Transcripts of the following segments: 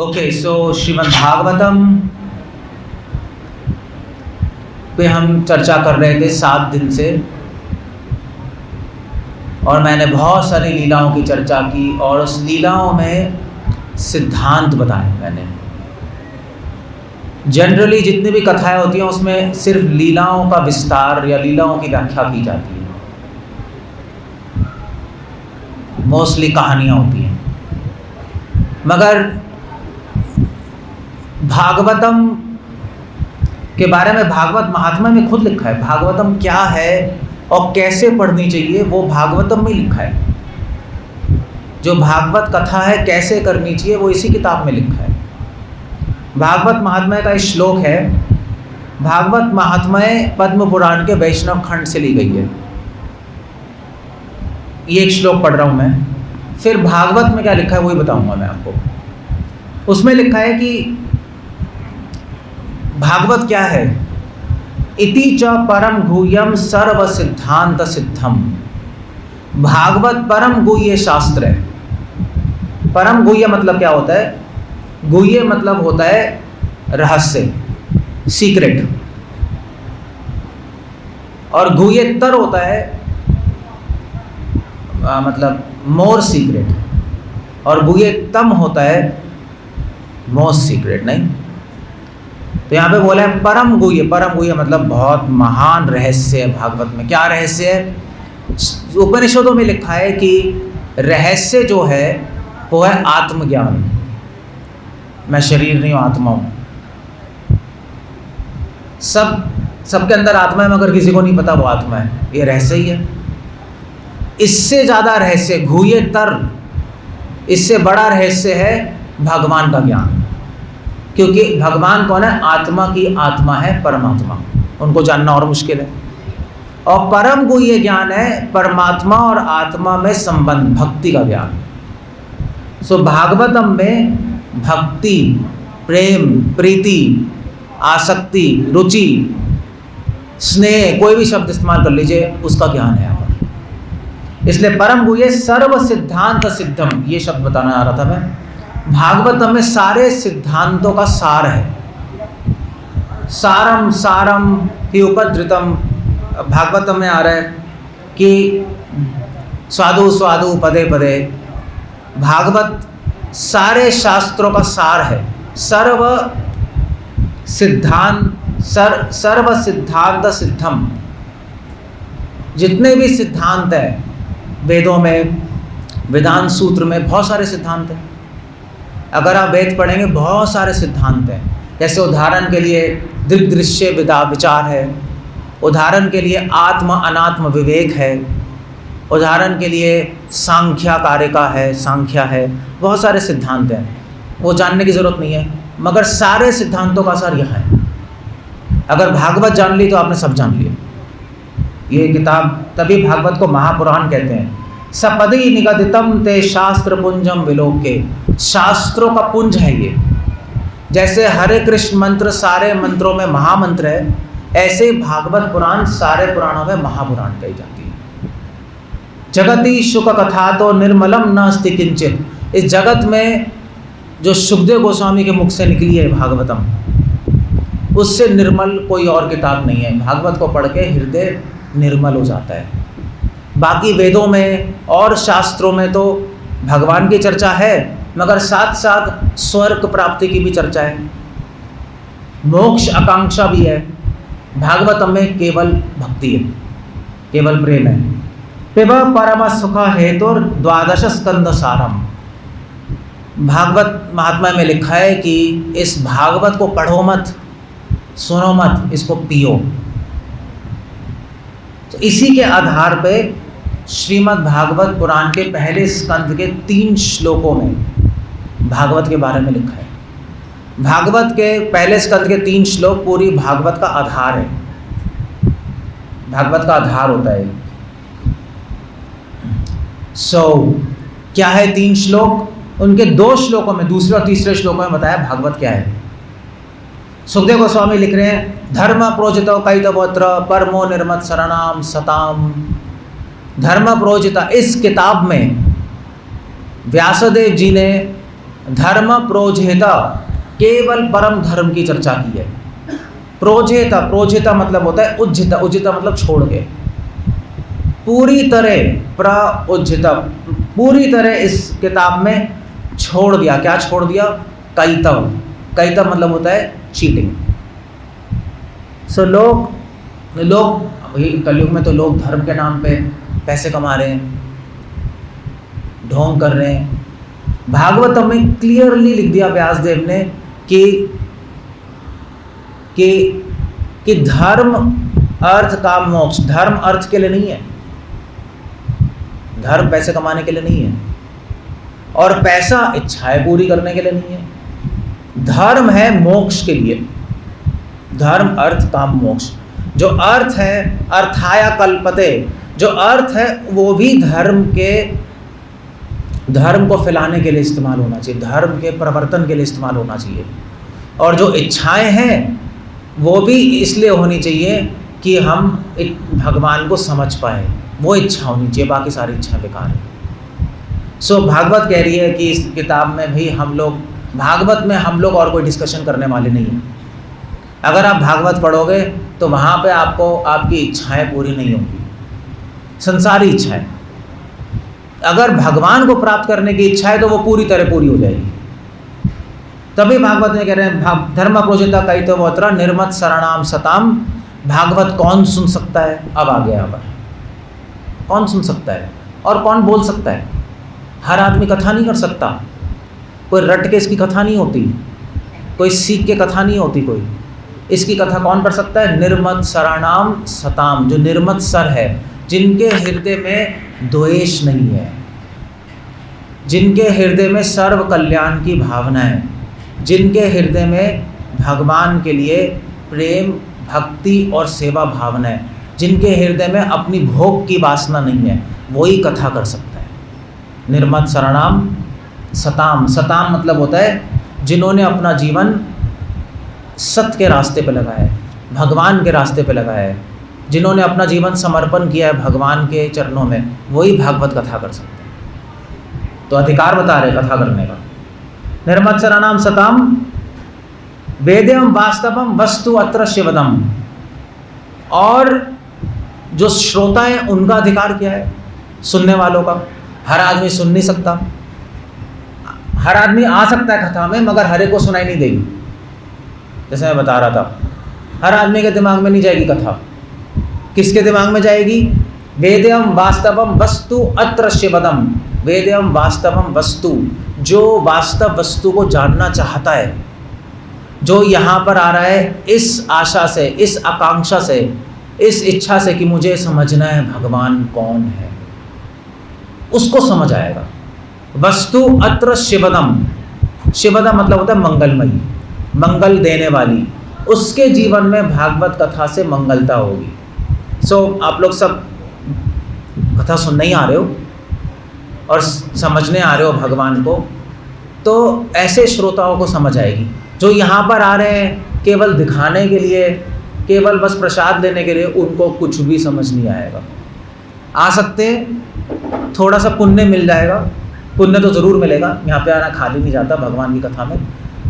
Okay, सो श्रीमद् भागवतम पे हम चर्चा कर रहे थे 7 दिन से, और मैंने बहुत सारी लीलाओं की चर्चा की और उस लीलाओं में सिद्धांत बताए मैंने। जनरली जितनी भी कथाएं होती हैं उसमें सिर्फ लीलाओं का विस्तार या लीलाओं की व्याख्या की जाती है, मोस्टली कहानियाँ होती हैं। मगर भागवतम के बारे में भागवत महात्मा में खुद लिखा है, भागवतम क्या है और कैसे पढ़नी चाहिए वो भागवतम में लिखा है। जो भागवत कथा है कैसे करनी चाहिए वो इसी किताब में लिखा है। भागवत महात्म्य का एक श्लोक है, भागवत महात्म्य पद्म पुराण के वैष्णव खंड से ली गई है। ये एक श्लोक पढ़ रहा हूँ मैं, फिर भागवत में क्या लिखा है वही बताऊंगा मैं आपको। उसमें लिखा है कि भागवत क्या है, इति च परम गुह्यम सर्व सिद्धांत सिद्धम। भागवत परम गुह्य शास्त्र है। परम गुह्य मतलब क्या होता है? गुह्य मतलब होता है रहस्य, सीक्रेट, और गुह्यतर होता है मतलब मोर सीक्रेट, और गुह्यतम होता है मोस्ट सीक्रेट। नहीं, तो यहाँ पे बोला है परम गुह्य। परम गुह्य मतलब बहुत महान रहस्य है। भागवत में क्या रहस्य है? उपनिषदों में लिखा है कि रहस्य जो है वो है आत्मज्ञान। मैं शरीर नहीं हूँ, आत्मा हूँ। सबके अंदर आत्मा है मगर किसी को नहीं पता वो आत्मा है, ये रहस्य ही है। इससे ज़्यादा रहस्य, गुह्यतर, इससे बड़ा रहस्य है भगवान का ज्ञान। क्योंकि भगवान कौन है? आत्मा की आत्मा है परमात्मा, उनको जानना और मुश्किल है। और परम गुह्य ज्ञान है परमात्मा और आत्मा में संबंध, भक्ति का ज्ञान। सो भागवतम में भक्ति, प्रेम, प्रीति, आसक्ति, रुचि, स्नेह, कोई भी शब्द इस्तेमाल कर लीजिए, उसका ज्ञान है यहाँ पर। इसलिए परम गुह्य सर्व सिद्धांत सिद्धम, ये शब्द बताना आ रहा था मैं। भागवतम में सारे सिद्धांतों का सार है। सारम सारम ही उपद्रुतम, भागवतम में आ रहा है कि स्वादु स्वादु पदे पदे। भागवत सारे शास्त्रों का सार है। सर्व सिद्धांत सिद्धम, जितने भी सिद्धांत हैं वेदों में, वेदांत सूत्र में बहुत सारे सिद्धांत हैं। अगर आप वेद पढ़ेंगे बहुत सारे सिद्धांत हैं। जैसे उदाहरण के लिए दृग्दृश्य विचार है, उदाहरण के लिए आत्म अनात्म विवेक है, उदाहरण के लिए सांख्या कारिका है, सांख्या है, बहुत सारे सिद्धांत हैं। वो जानने की ज़रूरत नहीं है, मगर सारे सिद्धांतों का असर यहाँ है। अगर भागवत जान ली तो आपने सब जान लिया। ये किताब, तभी भागवत को महापुराण कहते हैं। सपदी निगदितम ते शास्त्र पुंजम विलोके, शास्त्रों का पुंज है ये। जैसे हरे कृष्ण मंत्र सारे मंत्रों में महामंत्र है, ऐसे भागवत पुराण सारे पुराणों में महापुराण कही जाती है। जगति शुक कथा तो निर्मलम न अस्ति किंचित। इस जगत में जो सुखदेव गोस्वामी के मुख से निकली है भागवतम, उससे निर्मल कोई और किताब नहीं है। भागवत को पढ़ के हृदय निर्मल हो जाता है। बाकी वेदों में और शास्त्रों में तो भगवान की चर्चा है, मगर साथ साथ स्वर्ग प्राप्ति की भी चर्चा है, मोक्ष आकांक्षा भी है। भागवतम में केवल भक्ति है, केवल प्रेम है। पिब परम सुख हेतुर द्वादश स्कंद सारम। भागवत महात्मा में लिखा है कि इस भागवत को पढ़ो मत, सुनो मत, इसको पियो। तो इसी के आधार पे श्रीमद् भागवत पुराण के पहले स्कंद के 3 श्लोकों में भागवत के बारे में लिखा है। भागवत के पहले स्कंद के 3 श्लोक पूरी भागवत का आधार है। भागवत का आधार होता है। क्या है 3 श्लोक? उनके 2 श्लोकों में, दूसरे और तीसरे श्लोकों में बताया भागवत क्या है। सुखदेव गोस्वामी लिख रहे हैं, धर्म प्रोजितो कैतवोत्र परमो निर्मत शरणाम सताम। धर्म प्रोजिता, इस किताब में व्यासदेव जी ने धर्म प्रोजेता, केवल परम धर्म की चर्चा की है। प्रोजेता, प्रोजेता मतलब होता है उज्जिता, उज्जिता मतलब छोड़ के, पूरी तरह प्रउज्जिता, पूरी तरह इस किताब में छोड़ दिया। क्या छोड़ दिया? कैतव, कैतव मतलब होता है चीटिंग। सो लोग अभी कलयुग में तो लोग धर्म के नाम पे पैसे कमा रहे हैं, ढोंग कर रहे हैं। भागवत में क्लियरली लिख दिया व्यासदेव ने कि धर्म अर्थ काम मोक्ष, धर्म अर्थ के लिए नहीं है, धर्म पैसे कमाने के लिए नहीं है, और पैसा इच्छाएं पूरी करने के लिए नहीं है। धर्म है मोक्ष के लिए, धर्म अर्थ काम मोक्ष। जो अर्थ है अर्थाया कल्पते, जो अर्थ है वो भी धर्म को फैलाने के लिए इस्तेमाल होना चाहिए, धर्म के प्रवर्तन के लिए इस्तेमाल होना चाहिए। और जो इच्छाएं हैं वो भी इसलिए होनी चाहिए कि हम भगवान को समझ पाए, वो इच्छा होनी चाहिए, बाकी सारी इच्छा बेकार है। सो भागवत कह रही है कि इस किताब में भी भागवत में हम लोग और कोई डिस्कशन करने वाले नहीं हैं। अगर आप भागवत पढ़ोगे तो वहाँ पे आपको आपकी इच्छाएं पूरी नहीं होंगी, संसारी इच्छाएं। अगर भगवान को प्राप्त करने की इच्छा है तो वो पूरी तरह पूरी हो जाएगी। तभी भागवत में कह रहे हैं धर्म प्रोजेता कैतवोत्र निर्मत शरणाम सताम। भागवत कौन सुन सकता है? अब आ गया, अब कौन सुन सकता है और कौन बोल सकता है? हर आदमी कथा नहीं कर सकता, कोई रट के इसकी कथा नहीं होती, कोई सीख के कथा नहीं होती कोई। इसकी कथा कौन कर सकता है? निर्मत शरणाम सताम, जो निर्मत सर है, जिनके हृदय में द्वेष नहीं है, जिनके हृदय में सर्व कल्याण की भावना है, जिनके हृदय में भगवान के लिए प्रेम भक्ति और सेवा भावना है, जिनके हृदय में अपनी भोग की वासना नहीं है, वही कथा कर सकता है। निर्मत शरणाम सताम, सताम मतलब होता है जिन्होंने अपना जीवन सत्य के रास्ते पे लगाया है, भगवान के रास्ते पे लगाया है, जिन्होंने अपना जीवन समर्पण किया है भगवान के चरणों में, वही भागवत कथा कर सकते हैं। तो अधिकार बता रहे कथा करने का। निर्मत शरणाम सताम वेद्यम वास्तवम वस्तु अत्र शिवदम। और जो श्रोता है उनका अधिकार क्या है? सुनने वालों का। हर आदमी सुन नहीं सकता, हर आदमी आ सकता है कथा में, मगर हर एक को सुनाई नहीं देगी। जैसे मैं बता रहा था, हर आदमी के दिमाग में नहीं जाएगी कथा। किसके दिमाग में जाएगी? वेद्यम वास्तवम वस्तु अत्र शिवदम। वेद्यम वास्तवम वस्तु, जो वास्तव वस्तु को जानना चाहता है, जो यहाँ पर आ रहा है इस आशा से, इस आकांक्षा से, इस इच्छा से कि मुझे समझना है भगवान कौन है, उसको समझ आएगा। वस्तु अत्र शिवदम, शिवदम मतलब होता है मंगलमयी, मंगल देने वाली। उसके जीवन में भागवत कथा से मंगलता होगी। आप लोग सब कथा सुनने ही आ रहे हो और समझने आ रहे हो भगवान को, तो ऐसे श्रोताओं को समझ आएगी। जो यहाँ पर आ रहे हैं केवल दिखाने के लिए, केवल बस प्रसाद लेने के लिए, उनको कुछ भी समझ नहीं आएगा। आ सकते, थोड़ा सा पुण्य मिल जाएगा, पुण्य तो ज़रूर मिलेगा, यहाँ पे आना खाली नहीं जाता, भगवान की कथा में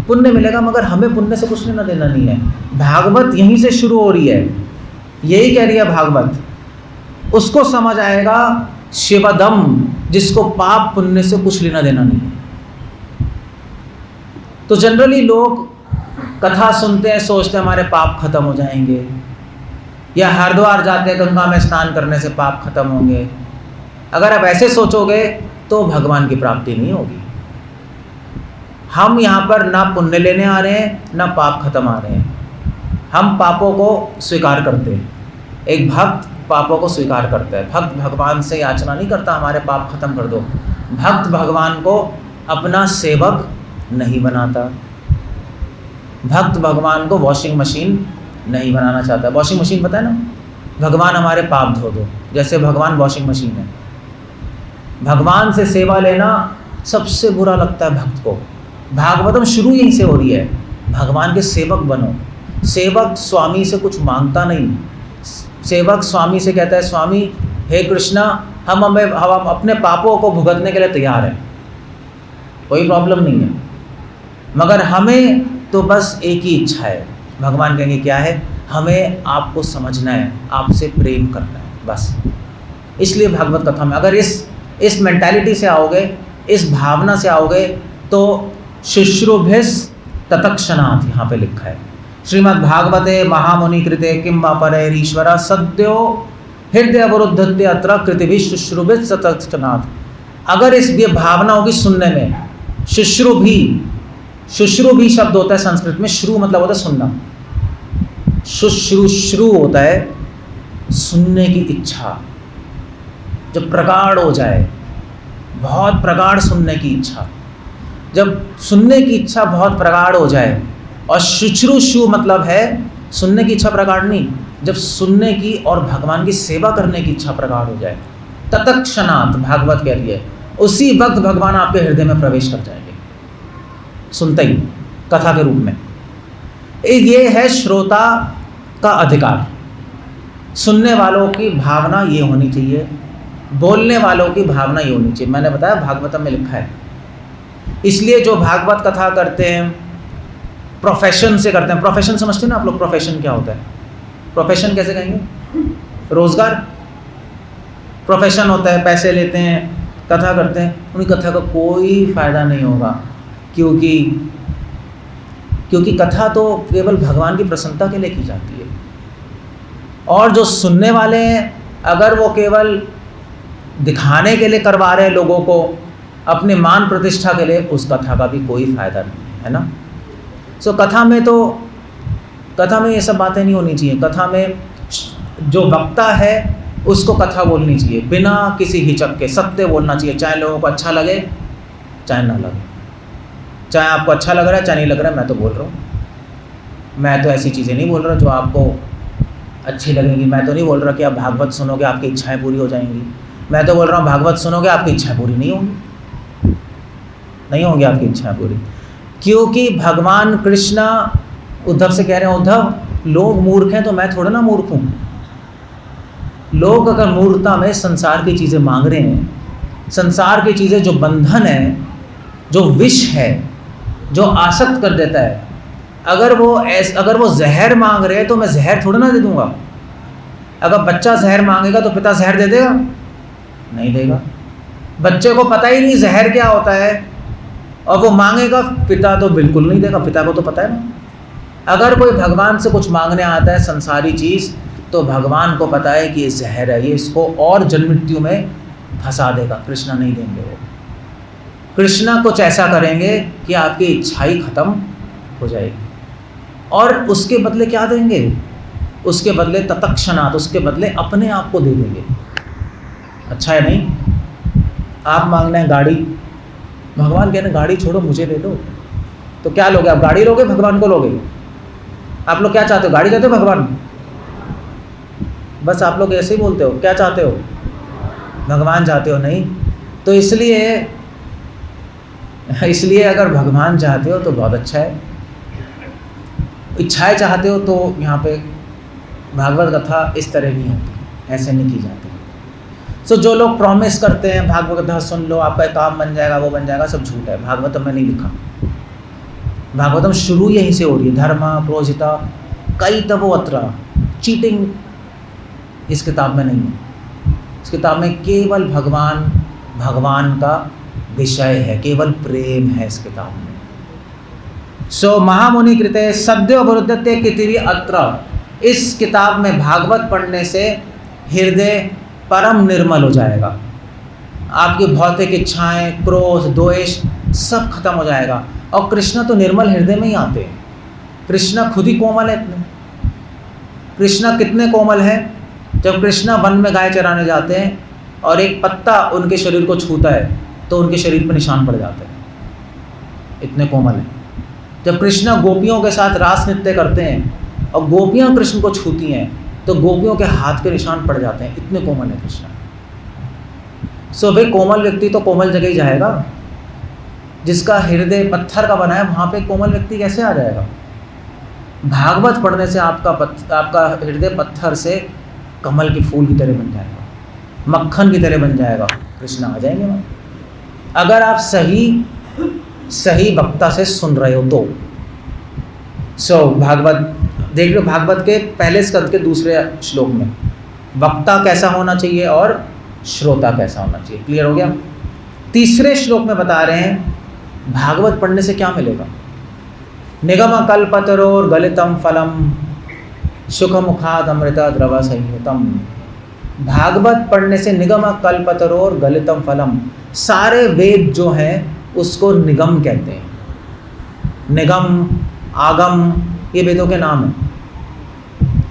पुण्य मिलेगा, मगर हमें पुण्य से कुछ लेना देना नहीं है। भागवत यहीं से शुरू हो रही है, यही कह रही है भागवत। उसको समझ आएगा शिवदम, जिसको पाप पुण्य से कुछ लेना देना नहीं है। तो जनरली लोग कथा सुनते हैं, सोचते हैं हमारे पाप खत्म हो जाएंगे, या हरिद्वार जाते हैं गंगा में स्नान करने से पाप खत्म होंगे। अगर आप ऐसे सोचोगे तो भगवान की प्राप्ति नहीं होगी। हम यहाँ पर ना पुण्य लेने आ रहे हैं, ना पाप खत्म आ रहे हैं। हम पापों को स्वीकार करते हैं। एक भक्त पापों को स्वीकार करता है। भक्त भगवान से याचना नहीं करता हमारे पाप खत्म कर दो। भक्त भगवान को अपना सेवक नहीं बनाता। भक्त भगवान को वॉशिंग मशीन नहीं बनाना चाहता। वॉशिंग मशीन पता है ना, भगवान हमारे पाप धो दो, जैसे भगवान वॉशिंग मशीन है। भगवान से सेवा लेना सबसे बुरा लगता है भक्त को। भागवतम शुरू यहीं से हो रही है, भगवान के सेवक बनो। सेवक स्वामी से कुछ मांगता नहीं, सेवक स्वामी से कहता है स्वामी हे कृष्णा, हम अपने पापों को भुगतने के लिए तैयार हैं, कोई प्रॉब्लम नहीं है। मगर हमें तो बस एक ही इच्छा है। भगवान कहेंगे क्या है, हमें आपको समझना है, आपसे प्रेम करना है, बस। इसलिए भागवत कथा में अगर इस मेंटालिटी से आओगे, इस भावना से आओगे, तो शुश्रूभिस ततक्षणात् यहाँ पे लिखा है, श्रीमद् भागवते महामुनि कृते किं वा परैरीश्वर सद्यो हृदय अवरुद्धते अत्र कृतिभिः शुश्रूभिस ततक्षणात्। अगर इस ये भावना होगी सुनने में, शुश्रूभी शब्द होता है संस्कृत में, श्रु मतलब होता है सुनना, शुश्रू होता है सुनने की इच्छा, जब प्रगाढ़ हो जाए, बहुत प्रगाढ़ सुनने की इच्छा, जब सुनने की इच्छा बहुत प्रगाढ़ हो जाए। और शुश्रूषु मतलब है सुनने की इच्छा प्रगाढ़ नहीं, जब सुनने की और भगवान की सेवा करने की इच्छा प्रगाढ़ हो जाए, तत्क्षणात् भागवत कह रही है, उसी वक्त भगवान आपके हृदय में प्रवेश कर जाएंगे, सुनते ही कथा के रूप में। ये है श्रोता का अधिकार। सुनने वालों की भावना ये होनी चाहिए, बोलने वालों की भावना ये होनी चाहिए। मैंने बताया भागवतम में लिखा है। इसलिए जो भागवत कथा करते हैं प्रोफेशन से करते हैं। प्रोफेशन समझते हैं ना आप लोग? प्रोफेशन क्या होता है? प्रोफेशन कैसे कहेंगे? रोजगार। प्रोफेशन होता है, पैसे लेते हैं, कथा करते हैं, उनकी कथा का कोई फायदा नहीं होगा, क्योंकि कथा तो केवल भगवान की प्रसन्नता के लिए की जाती है। और जो सुनने वाले हैं, अगर वो केवल दिखाने के लिए करवा रहे हैं लोगों को, अपने मान प्रतिष्ठा के लिए, उस कथा का भी कोई फायदा नहीं है ना। सो कथा में ये सब बातें नहीं होनी चाहिए। कथा में जो वक्ता है उसको कथा बोलनी चाहिए बिना किसी हिचक के, सत्य बोलना चाहिए, चाहे लोगों को अच्छा लगे चाहे ना लगे। चाहे आपको अच्छा लग रहा है चाहे नहीं लग रहा है, मैं तो बोल रहा हूँ। मैं तो ऐसी चीज़ें नहीं बोल रहा जो आपको अच्छी लगेंगी। मैं तो नहीं बोल रहा कि आप भागवत सुनोगे आपकी इच्छाएं पूरी हो जाएंगी। मैं तो बोल रहा हूँ भागवत सुनोगे आपकी इच्छाएं पूरी नहीं होंगी आपकी इच्छाएं पूरी। क्योंकि भगवान कृष्ण उद्धव से कह रहे हैं, उद्धव लोग मूर्ख हैं तो मैं थोड़ा ना मूर्ख हूँ। लोग अगर मूर्खता में संसार की चीज़ें मांग रहे हैं, संसार की चीज़ें जो बंधन है, जो विष है, जो आसक्त कर देता है, अगर वो जहर मांग रहे हैं तो मैं जहर थोड़ा ना दे दूँगा। अगर बच्चा जहर मांगेगा तो पिता जहर दे देगा? नहीं देगा। बच्चे को पता ही नहीं जहर क्या होता है और वो मांगेगा, पिता तो बिल्कुल नहीं देगा, पिता को तो पता है ना। अगर कोई भगवान से कुछ मांगने आता है संसारी चीज़, तो भगवान को पता है कि ये जहर है, ये इसको और जन्म मृत्यु में फंसा देगा। कृष्णा नहीं देंगे वो। कृष्णा कुछ ऐसा करेंगे कि आपकी इच्छा ही खत्म हो जाएगी। और उसके बदले क्या देंगे? उसके बदले तत्क्षणात्, उसके बदले अपने आप को दे देंगे। अच्छा है नहीं? आप मांगना है गाड़ी, भगवान कहने गाड़ी छोड़ो मुझे दे दो, तो क्या लोगे आप? गाड़ी लोगे, भगवान को लोगे? आप लोग क्या चाहते हो? गाड़ी चाहते हो भगवान? बस आप लोग ऐसे ही बोलते हो। क्या चाहते हो? भगवान चाहते हो? नहीं। तो इसलिए अगर भगवान चाहते हो तो बहुत अच्छा है। इच्छाएं चाहते हो तो यहाँ पे भागवत कथा इस तरह नहीं होती, ऐसे नहीं की जाती। सो जो लोग प्रॉमिस करते हैं भागवत कथा सुन लो आपका काम बन जाएगा, वो बन जाएगा, सब झूठ है। भागवतम में नहीं लिखा। भागवतम शुरू यहीं से हो रही है। धर्म प्रोजिता कई तबो अत्र, चीटिंग इस किताब में नहीं है। इस किताब में केवल भगवान का विषय है, केवल प्रेम है इस किताब में। सो महामुनि कृते सद्यो अवरुद्धते कृतिभिः अत्र। इस किताब में भागवत पढ़ने से हृदय परम निर्मल हो जाएगा। आपकी भौतिक इच्छाएं, क्रोध, द्वेष सब खत्म हो जाएगा। और कृष्ण तो निर्मल हृदय में ही आते हैं। कृष्ण खुद ही कोमल है इतने। कृष्ण कितने कोमल है? जब कृष्ण वन में गाय चराने जाते हैं और एक पत्ता उनके शरीर को छूता है तो उनके शरीर पर निशान पड़ जाते हैं, इतने कोमल है। जब कृष्ण गोपियों के साथ रास नृत्य करते हैं और गोपियाँ कृष्ण को छूती हैं तो गोपियों के हाथ के निशान पड़ जाते हैं, इतने कोमल है कृष्ण। सो भाई कोमल व्यक्ति तो कोमल जगह ही जाएगा। जिसका हृदय पत्थर का बना है वहाँ पे कोमल व्यक्ति कैसे आ जाएगा? भागवत पढ़ने से आपका हृदय पत्थर से कमल के फूल की तरह बन जाएगा, मक्खन की तरह बन जाएगा। कृष्ण आ जाएंगे वहाँ। अगर आप सही सही वक्ता से सुन रहे हो तो। भागवत देख लो, भागवत के पहले स्कंद के दूसरे श्लोक में वक्ता कैसा होना चाहिए और श्रोता कैसा होना चाहिए, क्लियर हो गया। तीसरे श्लोक में बता रहे हैं भागवत पढ़ने से क्या मिलेगा। निगम कल्पतरोर गलितम फलम सुख मुखाद अमृता द्रव संयुतम। भागवत पढ़ने से निगम कल्पतरोर गलितम फलम, सारे वेद जो हैं उसको निगम कहते हैं। निगम, आगम, ये वेदों के नाम हैं।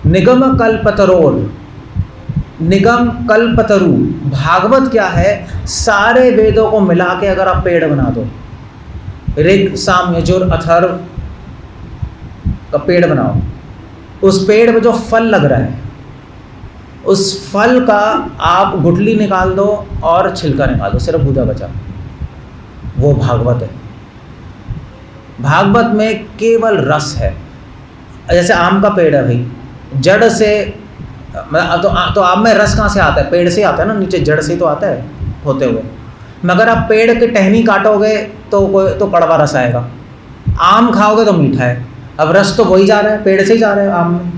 निगम कल्पतरोर, निगम कल्पतरु, भागवत क्या है, सारे वेदों को मिला के अगर आप पेड़ बना दो, ऋग साम यजुर अथर्व का पेड़ बनाओ, उस पेड़ में जो फल लग रहा है उस फल का आप गुठली निकाल दो और छिलका निकाल दो, सिर्फ गूदा बचा, वो भागवत है। भागवत में केवल रस है। जैसे आम का पेड़ है भाई, जड़ से तो आम में रस कहाँ से आता है, पेड़ से आता है ना, नीचे जड़ से तो आता है होते हुए। मगर आप पेड़ की टहनी काटोगे तो कड़वा रस आएगा, आम खाओगे तो मीठा है। अब रस तो वही जा रहा है, पेड़ से ही जा रहा है आम में,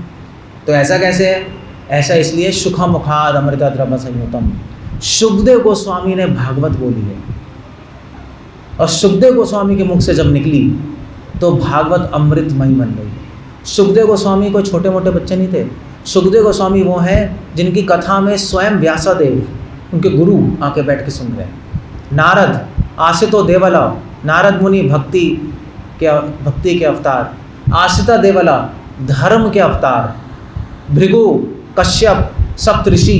तो ऐसा कैसे है? ऐसा इसलिए सुख मुखाद अमृता द्रव संयुतम। सुखदेव गोस्वामी ने भागवत बोली है, और सुखदेव गोस्वामी के मुख से जब निकली तो भागवत अमृतमयी बन गई। सुखदेव गोस्वामी कोई छोटे मोटे बच्चे नहीं थे। सुखदेव गोस्वामी वो हैं जिनकी कथा में स्वयं व्यासदेव, उनके गुरु, आके बैठ के सुन रहे हैं। नारद, आसितो देवला, नारद मुनि भक्ति के अवतार, आसिता देवला धर्म के अवतार, भृगु, कश्यप, सप्तऋषि,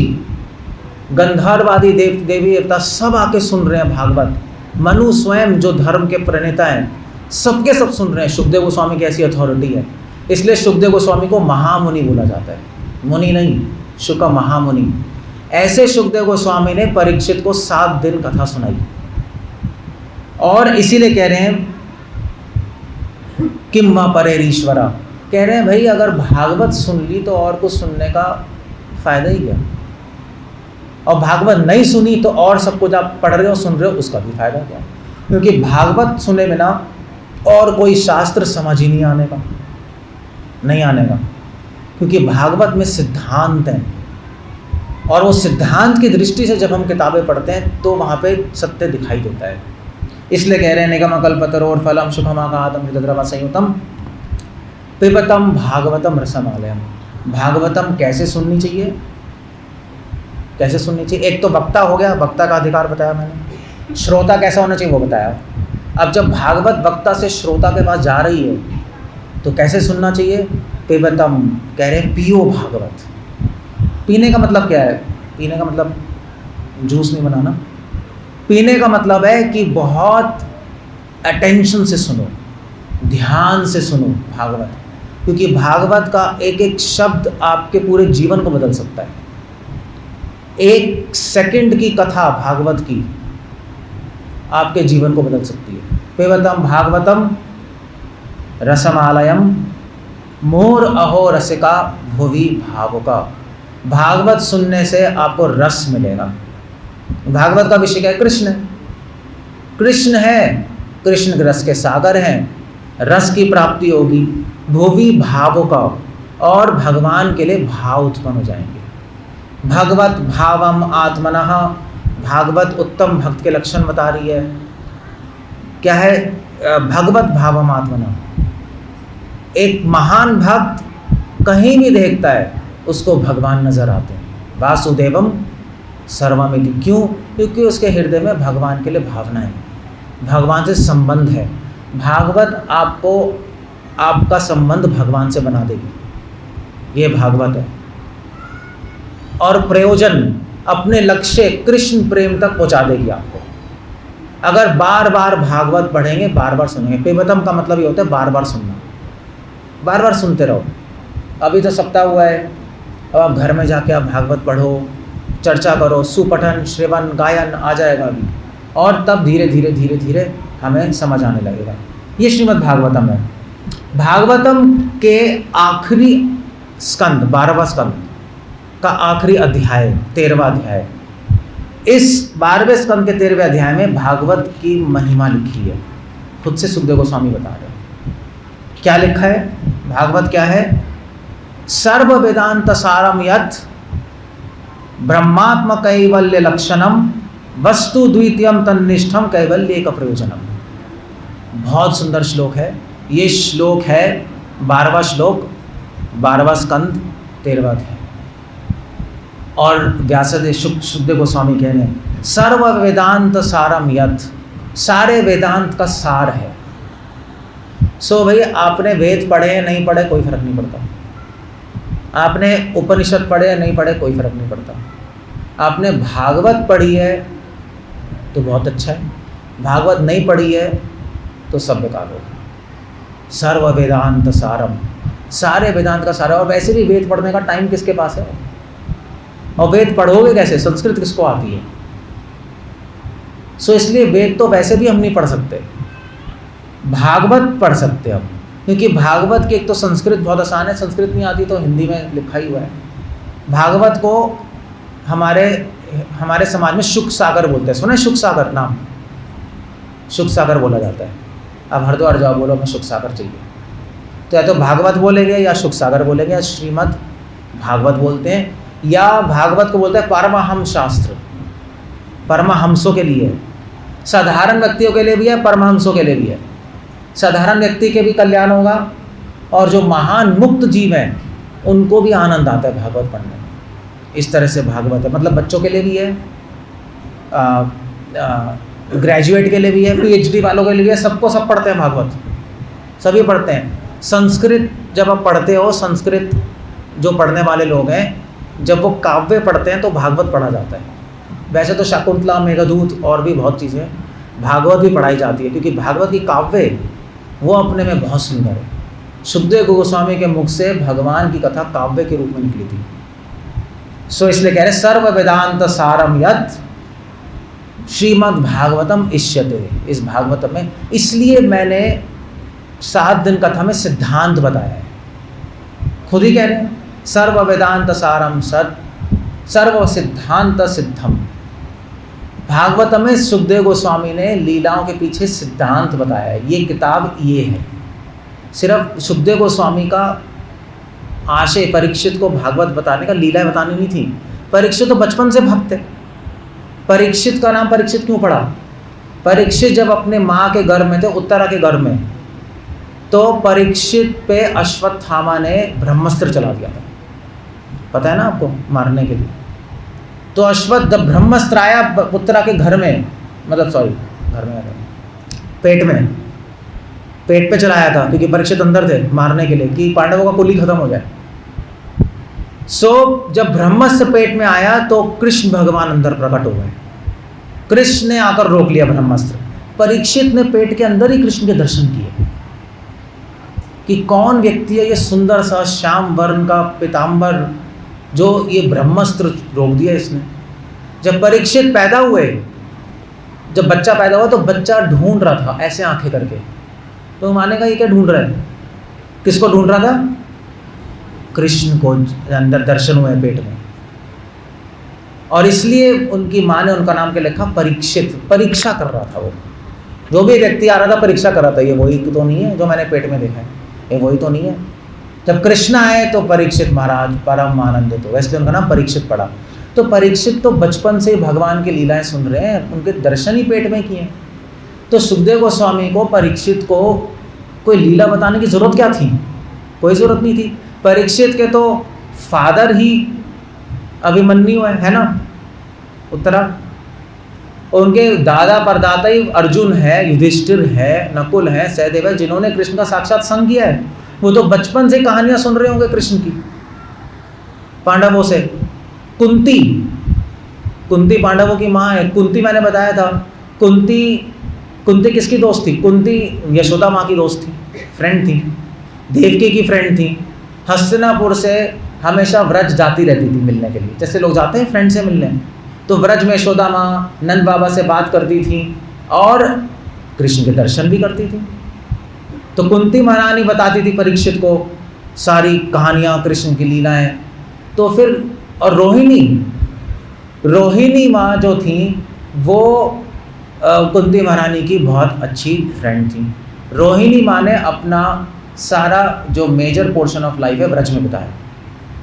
गंधर्वादी देवी देवता सब आके सुन रहे हैं भागवत। मनु स्वयं जो धर्म के प्रणेता हैं, सबके सब सुन रहे हैं। सुखदेव गोस्वामी की ऐसी अथॉरिटी है, इसलिए सुखदेव गोस्वामी को महामुनि बोला जाता है, मुनि नहीं, शुक महामुनि। ऐसे सुखदेव गोस्वामी ने परीक्षित को 7 दिन कथा सुनाई, और इसीलिए कह रहे हैं किम मा परेरीश्वरा, कह रहे हैं भाई अगर भागवत सुन ली तो और कुछ सुनने का फायदा ही क्या, और भागवत नहीं सुनी तो और सब कुछ आप पढ़ रहे हो सुन रहे हो उसका भी फायदा क्या। क्योंकि भागवत सुने बिना और कोई शास्त्र समझ ही नहीं आने का, क्योंकि भागवत में सिद्धांत हैं, और वो सिद्धांत की दृष्टि से जब हम किताबें पढ़ते हैं तो वहाँ पे सत्य दिखाई देता है। इसलिए कह रहे हैं निगम कल्पतरोर फलम सुखमागाध अमृतद्रव संयुतम पिबतम भागवतम रसमालयम। भागवतम कैसे सुननी चाहिए, कैसे सुननी चाहिए? एक तो वक्ता हो गया, वक्ता का अधिकार बताया मैंने। श्रोता कैसा होना चाहिए वो बताया। अब जब भागवत वक्ता से श्रोता के पास जा रही है तो कैसे सुनना चाहिए? पिबतम, कह रहे हैं पियो भागवत। पीने का मतलब क्या है? पीने का मतलब जूस नहीं बनाना। पीने का मतलब है कि बहुत अटेंशन से सुनो, ध्यान से सुनो भागवत, क्योंकि भागवत का एक एक शब्द आपके पूरे जीवन को बदल सकता है। 1 सेकंड की कथा भागवत की आपके जीवन को बदल सकती है। पिबतम भागवतम रसमालयम मोर अहो रसिका भुवि भावुका। भागवत सुनने से आपको रस मिलेगा। भागवत का विषय क्या है? कृष्ण। कृष्ण है, कृष्ण रस के सागर हैं, रस की प्राप्ति होगी। भुवि भावुका, और भगवान के लिए भाव उत्पन्न हो जाएंगे। भगवत भावम आत्मनः, भागवत उत्तम भक्त के लक्षण बता रही है। क्या है? भगवत भावम आत्मनः। एक महान भक्त कहीं भी देखता है उसको भगवान नजर आते हैं। वासुदेवम सर्वमिति। क्यों? क्योंकि उसके हृदय में भगवान के लिए भावना है, भगवान से संबंध है। भागवत आपको आपका संबंध भगवान से बना देगी, ये भागवत है। और प्रयोजन, अपने लक्ष्य कृष्ण प्रेम तक पहुंचा देगी आपको। अगर बार बार भागवत पढ़ेंगे, बार बार सुनेंगे। पिबतम का मतलब ये होता है बार बार सुनना, बार बार सुनते रहो। अभी तो सप्ताह हुआ है, अब आप घर में जाके आप भागवत पढ़ो, चर्चा करो, सुपठन श्रवण गायन आ जाएगा अभी, और तब धीरे धीरे धीरे धीरे हमें समझ आने लगेगा। ये श्रीमद् भागवतम है। भागवतम के आखिरी स्कंद 12वां स्कंद का आखिरी अध्याय 13वां अध्याय, इस 12वें स्कंद के 13वें अध्याय में भागवत की महिमा लिखी है। खुद से सुखदेव गोस्वामी बता रहे हैं। क्या लिखा है भागवत क्या है? सर्व वेदांत सारम यत् ब्रह्मात्म कैवल्य लक्षणम वस्तु द्वितीयम तन्निष्ठम कैवल्य एक प्रयोजनम। बहुत सुंदर श्लोक है ये। श्लोक है 12वां श्लोक, 12वां स्कंद, 13वां अध्याय। और व्यासदेव सुखदेव गोस्वामी कह रहे हैं सर्व वेदांत सारम यत्, सारे वेदांत का सार है। सो भाई आपने वेद पढ़े नहीं पढ़े कोई फर्क नहीं पड़ता, आपने उपनिषद पढ़े नहीं पढ़े कोई फर्क नहीं पड़ता, आपने भागवत पढ़ी है तो बहुत अच्छा है, भागवत नहीं पढ़ी है तो सब बेकार होगा। सर्व वेदांत सारम, सारे वेदांत का सारा। और वैसे भी वेद पढ़ने का टाइम किसके पास है? और वेद पढ़ोगे कैसे? संस्कृत किसको आती है? सो इसलिए वेद तो वैसे भी हम नहीं पढ़ सकते, भागवत पढ़ सकते हम, क्योंकि भागवत की एक तो संस्कृत बहुत आसान है, संस्कृत नहीं आती तो हिंदी में लिखा ही हुआ है। भागवत को हमारे समाज में शुक सागर बोलते हैं, सुना है शुक सागर नाम? शुक सागर बोला जाता है। अब हरिद्वार जाओ बोलो मैं शुक सागर चाहिए, तो या तो भागवत बोलेंगे या शुक सागर बोलेंगे या श्रीमद् भागवत बोलते हैं, या भागवत को बोलते हैं परमहंस शास्त्र, परमहंसों के लिए है। साधारण व्यक्तियों के लिए भी है, परमहंसों के लिए भी है। साधारण व्यक्ति के भी कल्याण होगा और जो महान मुक्त जीव हैं उनको भी आनंद आता है भागवत पढ़ने में। इस तरह से भागवत है, मतलब बच्चों के लिए भी है, ग्रेजुएट के लिए भी है, PhD वालों के लिए भी है, सबको सब पढ़ते हैं भागवत, सभी पढ़ते हैं। संस्कृत जब आप पढ़ते हो, संस्कृत जो पढ़ने वाले लोग हैं जब वो काव्य पढ़ते हैं तो भागवत पढ़ा जाता है। वैसे तो शाकुंतला, मेघदूत और भी बहुत चीज़ें, भागवत भी पढ़ाई जाती है, क्योंकि भागवत की काव्य वो अपने में बहुत सुंदर है। सुखदेव गोस्वामी के मुख से भगवान की कथा काव्य के रूप में निकली थी। सो इसलिए कह रहे सर्व वेदांत सारम यत् श्रीमद् भागवतम इष्यते, इस भागवत में। इसलिए मैंने 7 दिन कथा में सिद्धांत बताया है, खुद ही कह रहे हैं सर्व वेदांत सारम सत् सर्व सिद्धांत सिद्धम। भागवत में सुखदेव गोस्वामी ने लीलाओं के पीछे सिद्धांत बताया है। ये किताब ये है, सिर्फ सुखदेव गोस्वामी का आशय परीक्षित को भागवत बताने का, लीलाएं बतानी नहीं थी। परीक्षित तो बचपन से भक्त है। परीक्षित का नाम परीक्षित क्यों पड़ा? परीक्षित जब अपने माँ के घर में थे, उत्तरा के घर में, तो परीक्षित पे अश्वत्थामा ने ब्रह्मास्त्र चला दिया था, पता है ना आपको, मारने के लिए। तो जब ब्रह्मास्त्र आया उत्तरा के घर में, मतलब सॉरी घर में, पेट पे चलाया था, क्योंकि परीक्षित अंदर थे मारने के लिए कि पांडवों का कुल ही खत्म हो जाए। जब ब्रह्मास्त्र पेट में आया तो कृष्ण भगवान अंदर प्रकट हो गए। कृष्ण ने आकर रोक लिया ब्रह्मास्त्र। परीक्षित ने पेट के अंदर ही कृष्ण के दर्शन किए कि कौन व्यक्ति है ये सुंदर सा श्याम वर्ण का पीताम्बर, जो ये ब्रह्मास्त्र रोक दिया इसने। जब परीक्षित पैदा हुए, जब बच्चा पैदा हुआ तो बच्चा ढूंढ रहा था ऐसे आंखें करके, तो मानेगा ये क्या ढूंढ रहा है? किसको ढूंढ रहा था? कृष्ण को अंदर दर्शन हुए पेट में। और इसलिए उनकी माँ ने उनका नाम क्या लिखा? परीक्षित। परीक्षा कर रहा था वो, जो भी व्यक्ति आ रहा था परीक्षा कर रहा था, ये वही तो नहीं है जो मैंने पेट में देखा है, ये वही तो नहीं है। जब कृष्ण आए तो परीक्षित महाराज परम आनंदित हो, वैसे उनका नाम परीक्षित पड़ा। तो परीक्षित तो बचपन से भगवान की लीलाएं सुन रहे हैं, उनके दर्शन ही पेट में किए। तो सुखदेव गोस्वामी को परीक्षित को कोई लीला बताने की ज़रूरत क्या थी? कोई ज़रूरत नहीं थी। परीक्षित के तो फादर ही अभिमन्यु है ना, उत्तरा, और उनके दादा परदाता ही अर्जुन है, युधिष्ठिर है, नकुल है, सहदेव है, जिन्होंने कृष्ण का साक्षात संग किया है। वो तो बचपन से कहानियाँ सुन रहे होंगे कृष्ण की पांडवों से। कुंती पांडवों की माँ है। कुंती मैंने बताया था, कुंती किसकी दोस्त थी? कुंती यशोदा माँ की दोस्त थी, फ्रेंड थी, देवकी की फ्रेंड थी। हस्तिनापुर से हमेशा व्रज जाती रहती थी मिलने के लिए, जैसे लोग जाते हैं फ्रेंड से मिलने। तो व्रज में यशोदा माँ नंद बाबा से बात करती थी और कृष्ण के दर्शन भी करती थी। तो कुंती महारानी बताती थी परीक्षित को सारी कहानियाँ, कृष्ण की लीलाएं। तो फिर और रोहिणी माँ जो थी वो कुंती महारानी की बहुत अच्छी फ्रेंड थी। रोहिणी माँ ने अपना सारा जो मेजर पोर्शन ऑफ लाइफ है ब्रज में बिताया।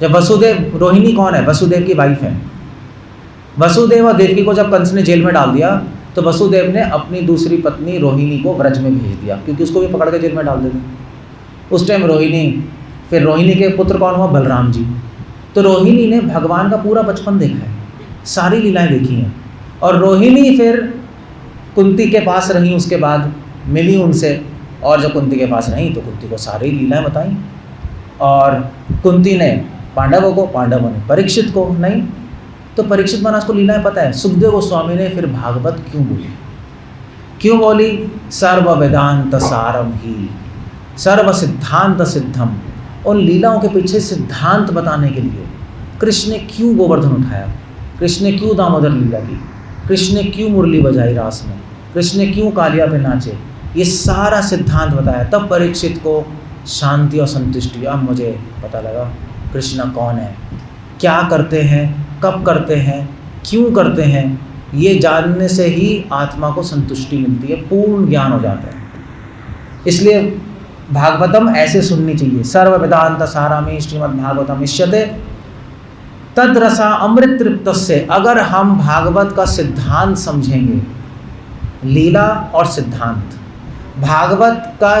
जब वसुदेव, रोहिणी कौन है? वसुदेव की वाइफ है। वसुदेव और देवकी को जब कंस ने जेल में डाल दिया तो वसुदेव ने अपनी दूसरी पत्नी रोहिणी को ब्रज में भेज दिया, क्योंकि उसको भी पकड़ के जेल में डाल देते। उस टाइम रोहिणी, फिर रोहिणी के पुत्र कौन हुआ? बलराम जी। तो रोहिणी ने भगवान का पूरा बचपन देखा है, सारी लीलाएं देखी हैं। और रोहिणी फिर कुंती के पास रही, उसके बाद मिली उनसे, और जब कुंती के पास रही तो कुंती को सारी लीलाएं बताई। और कुंती ने पांडवों को, पांडवों ने परीक्षित को। नहीं तो परीक्षित महाराज को लीलाएं पता है। सुखदेव गोस्वामी ने फिर भागवत क्यों बोली? क्यों बोली? सर्व वेदांत सारम ही सर्व सिद्धांत सिद्धम। उन लीलाओं के पीछे सिद्धांत बताने के लिए कृष्ण ने क्यों गोवर्धन उठाया, कृष्ण ने क्यों दामोदर लीला की, कृष्ण ने क्यों मुरली बजाई रास में, कृष्ण ने क्यों कालिया पे नाचे, ये सारा सिद्धांत बताया। तब परीक्षित को शांति और संतुष्टि। अब मुझे पता लगा कृष्ण कौन है, क्या करते हैं, कब करते हैं, क्यों करते हैं, ये जानने से ही आत्मा को संतुष्टि मिलती है, पूर्ण ज्ञान हो जाता है। इसलिए भागवतम ऐसे सुननी चाहिए। सर्व वेदांत सारामी श्रीमद् भागवतम इष्यते तद रसा अमृत तृप्त से। अगर हम भागवत का सिद्धांत समझेंगे, लीला और सिद्धांत, भागवत का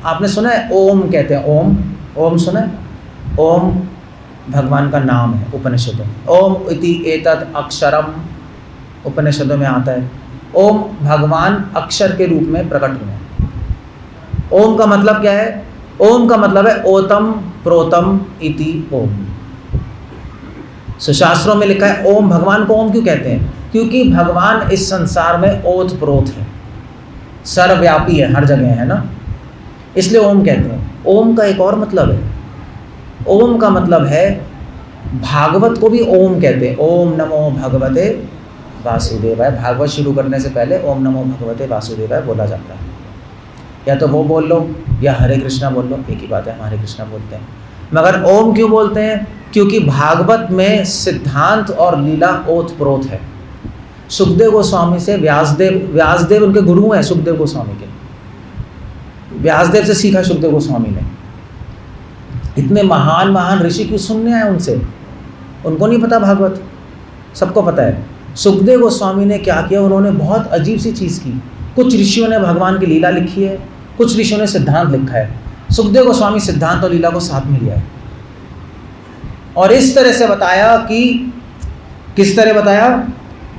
आपने सुना है ओम कहते हैं, ओम, ओम सुना है? ओम भगवान का नाम है उपनिषदों। ओम इति एतत् अक्षरम उपनिषदों में आता है। ओम भगवान अक्षर के रूप में प्रकट हुए। ओम का मतलब क्या है? ओम का मतलब है ओतम प्रोतम इति ओम। शास्त्रों में लिखा है ओम। भगवान को ओम क्यों कहते हैं? क्योंकि भगवान इस संसार में ओत प्रोत है, सर्वव्यापी है, हर जगह है ना, इसलिए ओम कहते हैं। ओम का एक और मतलब है, ओम का मतलब है, भागवत को भी ओम कहते हैं। ओम नमो भगवते वासुदेवाय। भागवत शुरू करने से पहले ओम नमो भगवते वासुदेवाय बोला जाता है। या तो वो बोल लो या हरे कृष्णा बोल लो, एक ही बात है, हम हरे कृष्णा बोलते हैं। मगर ओम क्यों बोलते हैं? क्योंकि भागवत में सिद्धांत और लीला ओत प्रोत है। सुखदेव गोस्वामी से व्यासदेव उनके गुरु हैं, सुखदेव गोस्वामी के। व्यासदेव से सीखा सुखदेव गोस्वामी ने। इतने महान महान ऋषि क्यों सुनने आए उनसे? उनको नहीं पता भागवत? सबको पता है। सुखदेव गोस्वामी ने क्या किया? उन्होंने बहुत अजीब सी चीज़ की। कुछ ऋषियों ने भगवान की लीला लिखी है, कुछ ऋषियों ने सिद्धांत लिखा है। सुखदेव गोस्वामी सिद्धांत और लीला को साथ में लिया है और इस तरह से बताया कि, किस तरह बताया?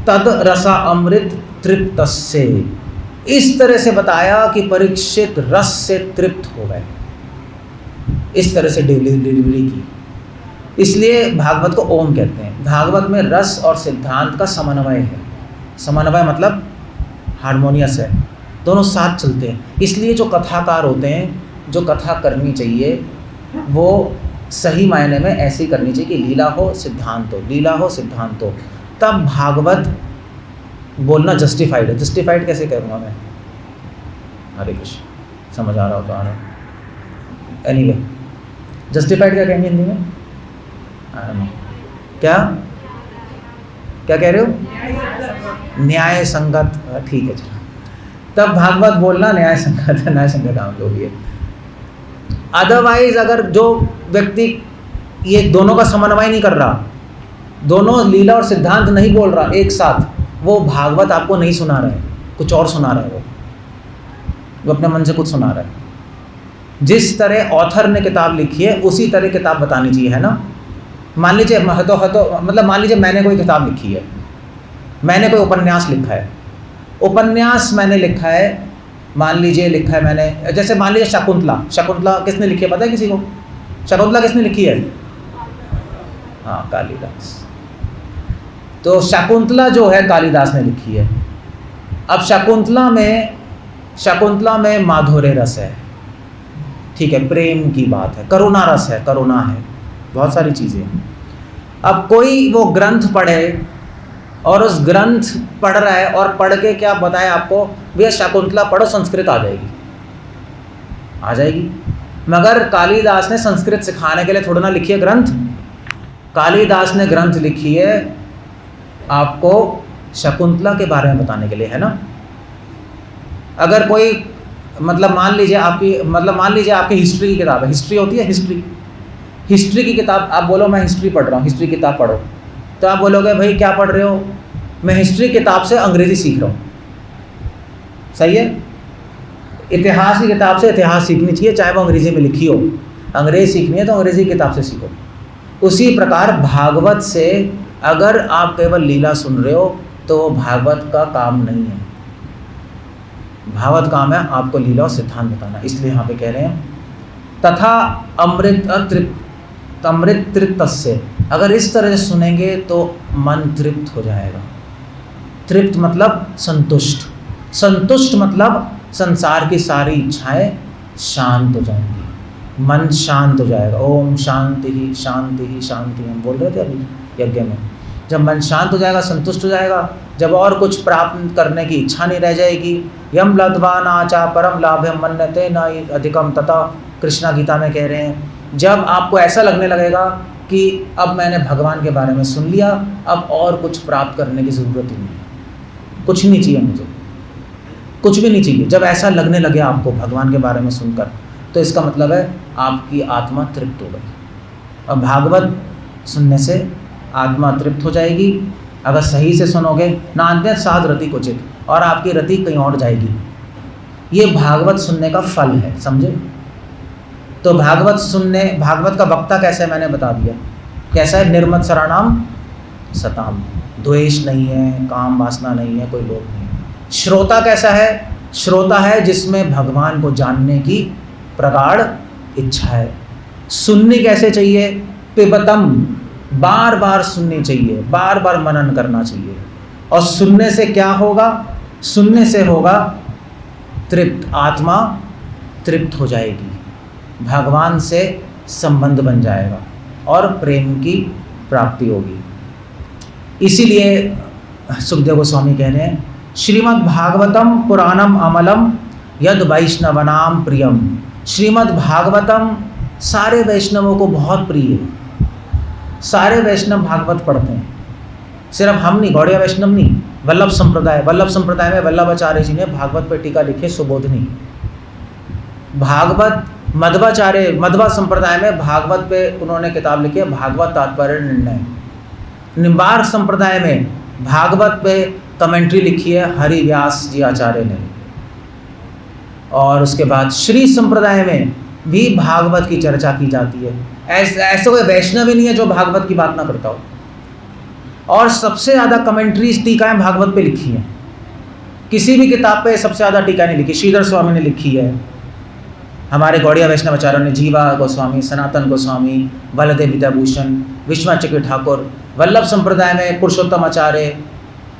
तद रसा अमृत तृप्तस्य। इस तरह से बताया कि परीक्षित रस से तृप्त हो गए। इस तरह से डिलीवरी की। इसलिए भागवत को ओम कहते हैं। भागवत में रस और सिद्धांत का समन्वय है। समन्वय मतलब हार्मोनियस है, दोनों साथ चलते हैं। इसलिए जो कथाकार होते हैं, जो कथा करनी चाहिए, वो सही मायने में ऐसी करनी चाहिए कि लीला हो सिद्धांत हो, लीला हो सिद्धांत हो, तब भागवत बोलना जस्टिफाइड है। जस्टिफाइड कैसे करूँगा मैं? हरे कृष्ण, समझ आ रहा हो तो आ रहा है। एनीवे, जस्टिफाइड क्या कहेंगे हिंदी में? क्या क्या कह रहे हो? न्याय संगत। ठीक है, चलो, तब भागवत बोलना न्याय संगत है। न्याय संगत हम लोग ये। अदरवाइज अगर जो व्यक्ति ये दोनों का समन्वय नहीं कर रहा, दोनों लीला और सिद्धांत नहीं बोल रहा एक साथ, वो भागवत आपको नहीं सुना रहा है, कुछ और सुना रहा है। वो अपने मन से कुछ सुना रहा है। जिस तरह ऑथर ने किताब लिखी है उसी तरह किताब बतानी चाहिए, है ना। मान लीजिए मतलब मान लीजिए मैंने कोई किताब लिखी है, मैंने कोई उपन्यास लिखा है। उपन्यास मैंने लिखा है, मान लीजिए लिखा है मैंने, जैसे मान लीजिए शकुंतला। शकुंतला किसने लिखी है पता है किसी को? शकुंतला किसने लिखी है? हाँ, कालिदास। तो शकुंतला जो है कालिदास ने लिखी है। अब शकुंतला में माधुर्य रस है, ठीक है, प्रेम की बात है, करुणा रस है, करुणा है, बहुत सारी चीज़ें। अब कोई वो ग्रंथ पढ़े और उस ग्रंथ पढ़ रहा है और पढ़ के क्या बताए आपको, भैया शकुंतला पढ़ो, संस्कृत आ जाएगी। मगर कालिदास ने संस्कृत सिखाने के लिए थोड़ा ना लिखी है ग्रंथ। कालिदास ने ग्रंथ लिखी है आपको शकुंतला के बारे में बताने के लिए, है ना। अगर कोई मतलब मान लीजिए आपकी हिस्ट्री की किताब है, हिस्ट्री होती है, हिस्ट्री की किताब, आप बोलो मैं हिस्ट्री पढ़ रहा हूँ, हिस्ट्री किताब पढ़ो, तो आप बोलोगे भाई क्या पढ़ रहे हो? मैं हिस्ट्री किताब से अंग्रेज़ी सीख रहा हूँ। सही है? इतिहास की किताब से इतिहास सीखनी चाहिए, चाहे वो अंग्रेज़ी में लिखी हो। अंग्रेज़ी सीखनी है तो अंग्रेज़ी की किताब से सीखो। उसी प्रकार भागवत से अगर आप केवल लीला सुन रहे हो तो वो भागवत का काम नहीं है। भागवत काम है आपको लीला और सिद्धांत बताना। इसलिए यहाँ पे कह रहे हैं तथा अमृत तृप्तस्य, अगर इस तरह से सुनेंगे तो मन तृप्त हो जाएगा। तृप्त मतलब संतुष्ट, संतुष्ट मतलब संसार की सारी इच्छाएं शांत हो जाएंगी, मन शांत हो जाएगा। ओम शांति ही शांति ही शांति, हम बोल रहे थे अभी यज्ञ में। जब मन शांत हो जाएगा, संतुष्ट हो जाएगा, जब और कुछ प्राप्त करने की इच्छा नहीं रह जाएगी। यम लब्ध्वा नाचा परम लाभम मन्यते न अधिकम, तथा कृष्णा गीता में कह रहे हैं जब आपको ऐसा लगने लगेगा कि अब मैंने भगवान के बारे में सुन लिया, अब और कुछ प्राप्त करने की ज़रूरत ही नहीं है, कुछ नहीं चाहिए मुझे, कुछ भी नहीं चाहिए। जब ऐसा लगने लगे आपको भगवान के बारे में सुनकर, तो इसका मतलब है आपकी आत्मा तृप्त हो गई। और भागवत सुनने से आत्मा तृप्त हो जाएगी। अगर सही से सुनोगे, नान्ते साध रति क्वचित, और आपकी रति कहीं और जाएगी। ये भागवत सुनने का फल है, समझे? तो भागवत का वक्ता कैसे है मैंने बता दिया। कैसा है? निर्मत शरणाम सताम, द्वेष नहीं है, काम वासना नहीं है, कोई लोभ नहीं है। श्रोता कैसा है? श्रोता है जिसमें भगवान को जानने की प्रगाढ़ इच्छा है। सुननी कैसे चाहिए? पिबतम, बार बार सुननी चाहिए, बार बार मनन करना चाहिए। और सुनने से क्या होगा? सुनने से होगा तृप्त, आत्मा तृप्त हो जाएगी, भगवान से संबंध बन जाएगा और प्रेम की प्राप्ति होगी। इसीलिए सुखदेव गोस्वामी कह रहे हैं श्रीमद् भागवतम पुराणम अमलम यद वैष्णवनाम प्रियम। श्रीमद् भागवतम सारे वैष्णवों को बहुत प्रिय है। सारे वैष्णव भागवत पढ़ते हैं, सिर्फ हम नहीं, गौड़िया वैष्णव नहीं, वल्लभ संप्रदाय में वल्लभाचार्य जी ने भागवत पर टीका लिखी, सुबोधनी। भागवत मध्वा संप्रदाय में भागवत पे उन्होंने किताब लिखी है, भागवत तात्पर्य निर्णय। निम्बार्क संप्रदाय में भागवत पे कमेंट्री लिखी है हरि व्यास जी आचार्य ने। और उसके बाद श्री संप्रदाय में भी भागवत की चर्चा की जाती है। ऐसा कोई वैष्णव ही नहीं है जो भागवत की बात ना करता हो। और सबसे ज़्यादा कमेंट्रीज, टीकाएँ भागवत पे लिखी हैं। किसी भी किताब पे सबसे ज़्यादा टीका नहीं लिखी, श्रीधर स्वामी ने लिखी है, हमारे गौड़िया वैष्णव आचार्यों ने, जीवा गोस्वामी, सनातन गोस्वामी, बलदेव विद्याभूषण, विश्वचक्र ठाकुर। वल्लभ संप्रदाय में पुरुषोत्तम आचार्य,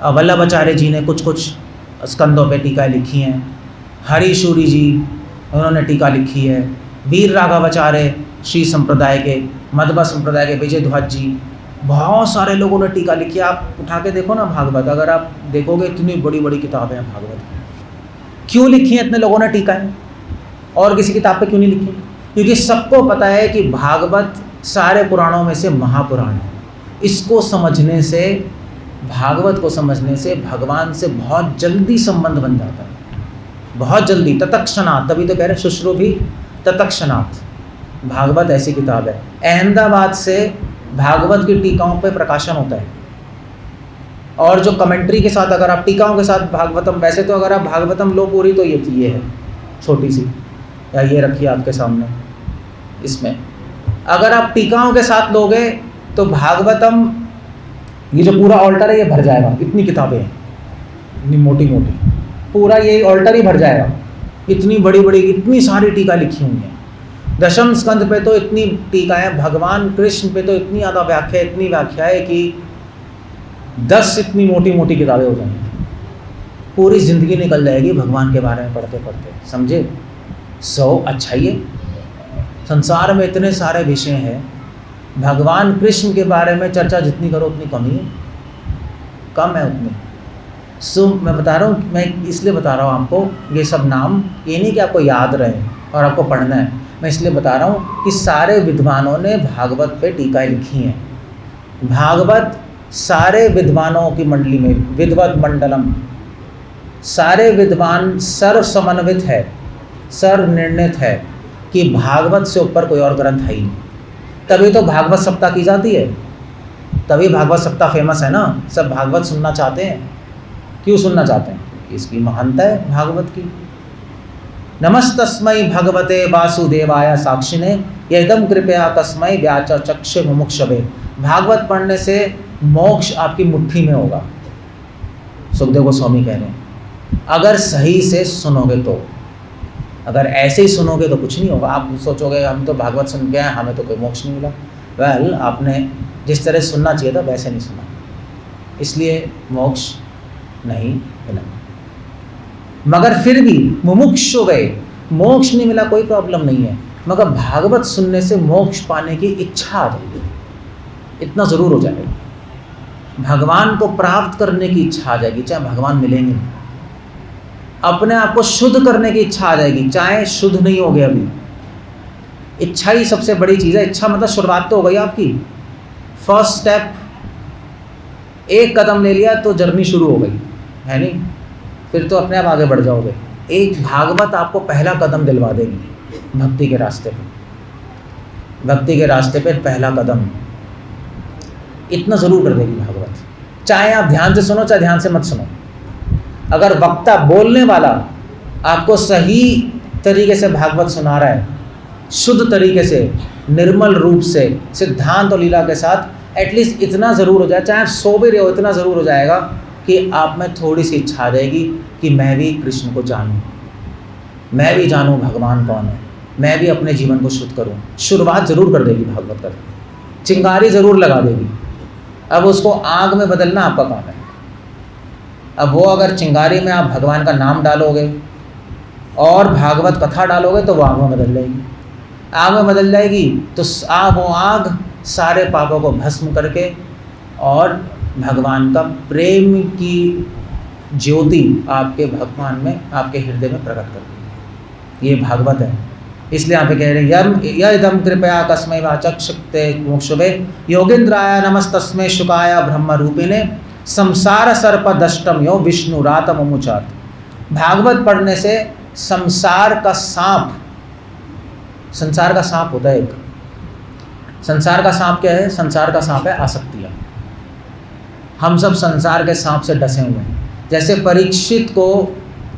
वल्लभ आचार्य जी ने कुछ कुछ स्कंदों पे टीकाएँ लिखी हैं। हरीशूरी जी उन्होंने टीका लिखी है। वीर राघवाचार्य श्री संप्रदाय के, मध्वा संप्रदाय के विजय ध्वज जी, बहुत सारे लोगों ने टीका लिखी है। आप उठा के देखो ना भागवत, अगर आप देखोगे इतनी बड़ी बड़ी किताबें हैं भागवत। क्यों लिखी हैं इतने लोगों ने टीकाएँ? और किसी किताब पे क्यों नहीं लिखी? क्योंकि सबको पता है कि भागवत सारे पुराणों में से महापुराण है। इसको समझने से, भागवत को समझने से भगवान से बहुत जल्दी संबंध बन जाता है, बहुत जल्दी, तत्क्षणात्। तभी तो कह रहे हैं शुश्रूभी तत्क्षणात्। भागवत ऐसी किताब है। अहमदाबाद से भागवत की टीकाओं पे प्रकाशन होता है। और जो कमेंट्री के साथ, अगर आप टीकाओं के साथ भागवतम, वैसे तो अगर आप भागवतम लो पूरी तो ये है छोटी सी, या ये रखिए आपके सामने, इसमें अगर आप टीकाओं के साथ लोगे तो भागवतम, ये जो पूरा ऑल्टर है ये भर जाएगा। इतनी किताबें हैं, इतनी मोटी मोटी, पूरा ये ऑल्टर ही भर जाएगा। इतनी बड़ी बड़ी, इतनी सारी टीका लिखी हुई हैं। दशम स्कंद पे तो इतनी टीकाएँ, भगवान कृष्ण पे तो इतनी ज़्यादा व्याख्या, इतनी व्याख्या है कि 10 इतनी मोटी मोटी किताबें हो जाएंगी। पूरी ज़िंदगी निकल जाएगी भगवान के बारे में पढ़ते पढ़ते, समझे? अच्छा, ये संसार में इतने सारे विषय हैं, भगवान कृष्ण के बारे में चर्चा जितनी करो उतनी कम ही है, कम है उतनी। मैं बता रहा हूँ, मैं इसलिए बता रहा हूँ आपको ये सब नाम, ये नहीं कि आपको याद रहे और आपको पढ़ना है, मैं इसलिए बता रहा हूँ कि सारे विद्वानों ने भागवत पे टीकाएँ लिखी हैं। भागवत सारे विद्वानों की मंडली में, विद्वत मंडलम, सारे विद्वान सर्व समन्वित है, सर्व निर्णित है कि भागवत से ऊपर कोई और ग्रंथ है ही नहीं। तभी तो भागवत सप्ताह की जाती है, तभी भागवत सप्ताह फेमस है ना। सब भागवत सुनना चाहते हैं। क्यों सुनना चाहते हैं? क्योंकि इसकी महानता है भागवत की। नमस्तस्मै भगवते वासुदेवाय साक्षिणे यदम कृपया तस्मै व्याचक्षुष मुमुक्षवे। भागवत पढ़ने से मोक्ष आपकी मुट्ठी में होगा, सुखदेव गोस्वामी कह रहे हैं। अगर सही से सुनोगे तो, अगर ऐसे ही सुनोगे तो कुछ नहीं होगा। आप सोचोगे हम तो भागवत सुन के आए, हमें तो कोई मोक्ष नहीं मिला। वेल, आपने जिस तरह सुनना चाहिए था वैसे नहीं सुना, इसलिए मोक्ष नहीं मिला। मगर फिर भी मुमुक्षु गए, मोक्ष नहीं मिला कोई प्रॉब्लम नहीं है, मगर भागवत सुनने से मोक्ष पाने की इच्छा आ जाएगी, इतना ज़रूर हो जाएगा। भगवान को प्राप्त करने की इच्छा आ जाएगी, चाहे भगवान मिलेंगे नहीं। अपने आप को शुद्ध करने की इच्छा आ जाएगी, चाहे शुद्ध नहीं हो गए अभी। इच्छा ही सबसे बड़ी चीज़ है। इच्छा मतलब शुरुआत तो हो गई आपकी, फर्स्ट स्टेप, एक कदम ले लिया तो जर्नी शुरू हो गई, है नहीं? फिर तो अपने आप आगे बढ़ जाओगे। एक भागवत आपको पहला कदम दिलवा देगी भक्ति के रास्ते पे। भक्ति के रास्ते पे पहला कदम इतना ज़रूर कर देगी भागवत, चाहे आप ध्यान से सुनो चाहे ध्यान से मत सुनो। अगर वक्ता, बोलने वाला आपको सही तरीके से भागवत सुना रहा है, शुद्ध तरीके से, निर्मल रूप से, सिद्धांत और लीला के साथ, एटलीस्ट इतना ज़रूर हो जाए, चाहे आप सो भी रहे हो, इतना ज़रूर हो जाएगा कि आप में थोड़ी सी इच्छा आ जाएगी कि मैं भी कृष्ण को जानूं, मैं भी जानूं भगवान कौन है, मैं भी अपने जीवन को शुद्ध करूं। शुरुआत ज़रूर कर देगी भागवत का, चिंगारी ज़रूर लगा देगी। अब उसको आग में बदलना आपका काम है। अब वो अगर चिंगारी में आप भगवान का नाम डालोगे और भागवत कथा डालोगे तो वो आग में बदल जाएगी। आग में बदल जाएगी तो वो आग सारे पापों को भस्म करके और भगवान का प्रेम की ज्योति आपके भगवान में, आपके हृदय में प्रकट कर देगी। ये भागवत है। इसलिए यहाँ पे कह रहे हैं यदम कृपया कस्मै वाचक्षते मोक्षवे योगेंद्राय नमस्तस्मै शुकाय ब्रह्म रूपिणे संसार सर्प दष्टम यो विष्णु रातम मुचात। भागवत पढ़ने से संसार का सांप, संसार का सांप होता है एक, संसार का सांप क्या है? संसार का सांप है आसक्तियाँ। हम सब संसार के सांप से डसे हुए हैं। जैसे परीक्षित को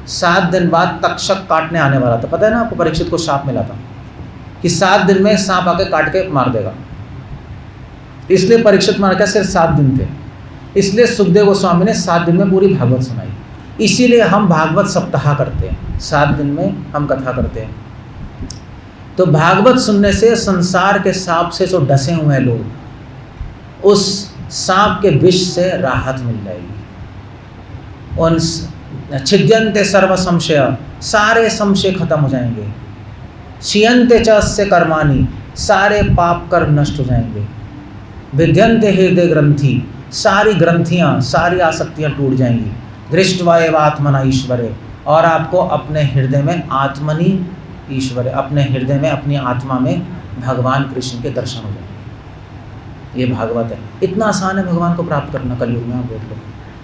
7 दिन बाद तक्षक काटने आने वाला था, पता है ना आपको? परीक्षित को शाप मिला था कि 7 दिन में सांप आके काट के मार देगा, इसलिए परीक्षित मार के सिर्फ 7 दिन थे। इसलिए सुखदेव गोस्वामी ने 7 दिन में पूरी भागवत सुनाई। इसीलिए हम भागवत सप्ताह करते हैं, 7 दिन में हम कथा करते हैं। तो भागवत सुनने से संसार के सांप से जो डसे हुए हैं लोग, उस सांप के विष से राहत मिल जाएगी। उन छिद्यन्ते सर्व संशय, सारे संशय खत्म हो जाएंगे। क्षीयन्ते च अस्य कर्माणि, सारे पाप कर्म नष्ट हो जाएंगे। विद्यन्ते हृदय ग्रंथि, सारी ग्रंथियाँ, सारी आसक्तियाँ टूट जाएंगी। दृष्ट्वा एव आत्मना ईश्वरे, और आपको अपने हृदय में आत्मनि ईश्वर, अपने हृदय में, अपनी आत्मा में भगवान कृष्ण के दर्शन हो जाएंगे। ये भागवत है। इतना आसान है भगवान को प्राप्त करना कलयुग में। आप देख लो,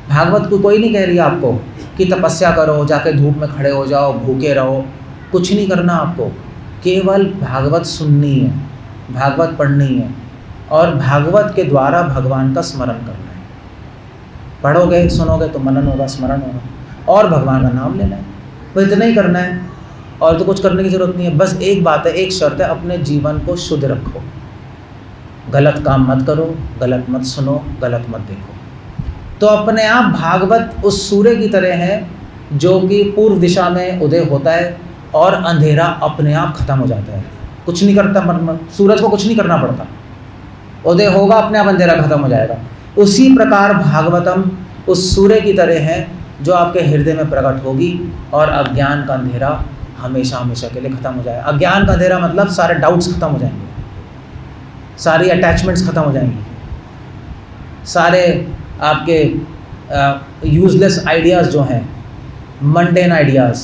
भागवत को कोई नहीं कह रही आपको कि तपस्या करो, जाके धूप में खड़े हो जाओ, भूखे रहो, कुछ नहीं करना आपको। केवल भागवत सुननी है, भागवत पढ़नी है और भागवत के द्वारा भगवान का स्मरण करना है। पढ़ोगे, सुनोगे तो मनन होगा, स्मरण होगा और भगवान का नाम लेना है। तो इतना ही करना है और तो कुछ करने की ज़रूरत नहीं है। बस एक बात है, एक शर्त है, अपने जीवन को शुद्ध रखो। गलत काम मत करो, गलत मत सुनो, गलत मत देखो। तो अपने आप भागवत उस सूर्य की तरह है जो कि पूर्व दिशा में उदय होता है और अंधेरा अपने आप खत्म हो जाता है। कुछ नहीं करता मन, सूरज को कुछ नहीं करना पड़ता, उदय होगा, अपने आप अंधेरा खत्म हो जाएगा। उसी प्रकार भागवतम उस सूर्य की तरह है जो आपके हृदय में प्रकट होगी और अज्ञान का अंधेरा हमेशा हमेशा के लिए ख़त्म हो जाएगा। अज्ञान का अंधेरा मतलब सारे डाउट्स खत्म हो जाएंगे, सारी अटैचमेंट्स खत्म हो जाएंगी, सारे आपके यूजलेस आइडियाज़ जो हैं, मंडेन आइडियाज़,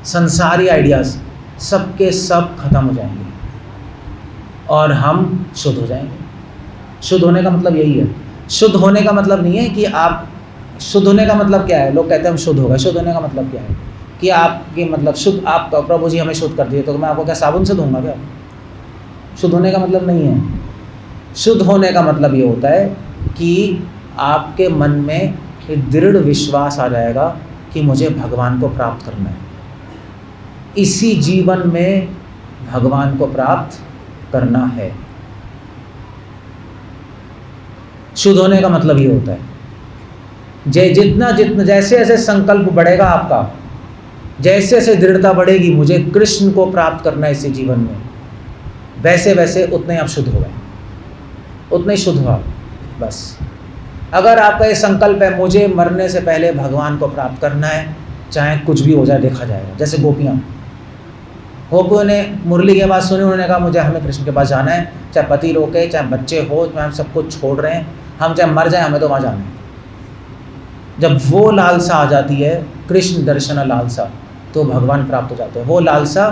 संसारी आइडियाज़, सबके सब खत्म हो जाएंगे और हम शुद्ध हो जाएंगे। शुद्ध होने का मतलब यही है। शुद्ध होने का मतलब नहीं है कि आप शुद्ध होने का मतलब क्या है? लोग कहते हैं हम शुद्ध हो गए। शुद्ध होने का मतलब क्या है? कि आपकी मतलब शुद्ध, आप प्रभु जी हमें शुद्ध कर दिए तो मैं आपको क्या साबुन से धोऊंगा क्या? शुद्ध होने का मतलब नहीं है। शुद्ध होने का मतलब ये होता है कि आपके मन में एक दृढ़ विश्वास आ जाएगा कि मुझे भगवान को प्राप्त करना है, इसी जीवन में भगवान को प्राप्त करना है। शुद्ध होने का मतलब ये होता है जितना जितना जैसे जैसे संकल्प बढ़ेगा आपका, जैसे जैसे दृढ़ता बढ़ेगी मुझे कृष्ण को प्राप्त करना है इसी जीवन में, वैसे वैसे उतने आप शुद्ध हो गए, उतने ही शुद्ध हुआ बस। अगर आपका ये संकल्प है मुझे मरने से पहले भगवान को प्राप्त करना है, चाहे कुछ भी हो जाए देखा जाएगा। जैसे गोपियाँ ने मुरली की बात सुनी, उन्होंने कहा मुझे हमें कृष्ण के पास जाना है, चाहे पति रोके, चाहे बच्चे हो, चाहे हम सब कुछ छोड़ रहे हैं, हम चाहे मर जाए, हमें तो वहाँ जाना है। जब वो लालसा आ जाती है, कृष्ण दर्शन लालसा, तो भगवान प्राप्त हो जाते हैं। वो लालसा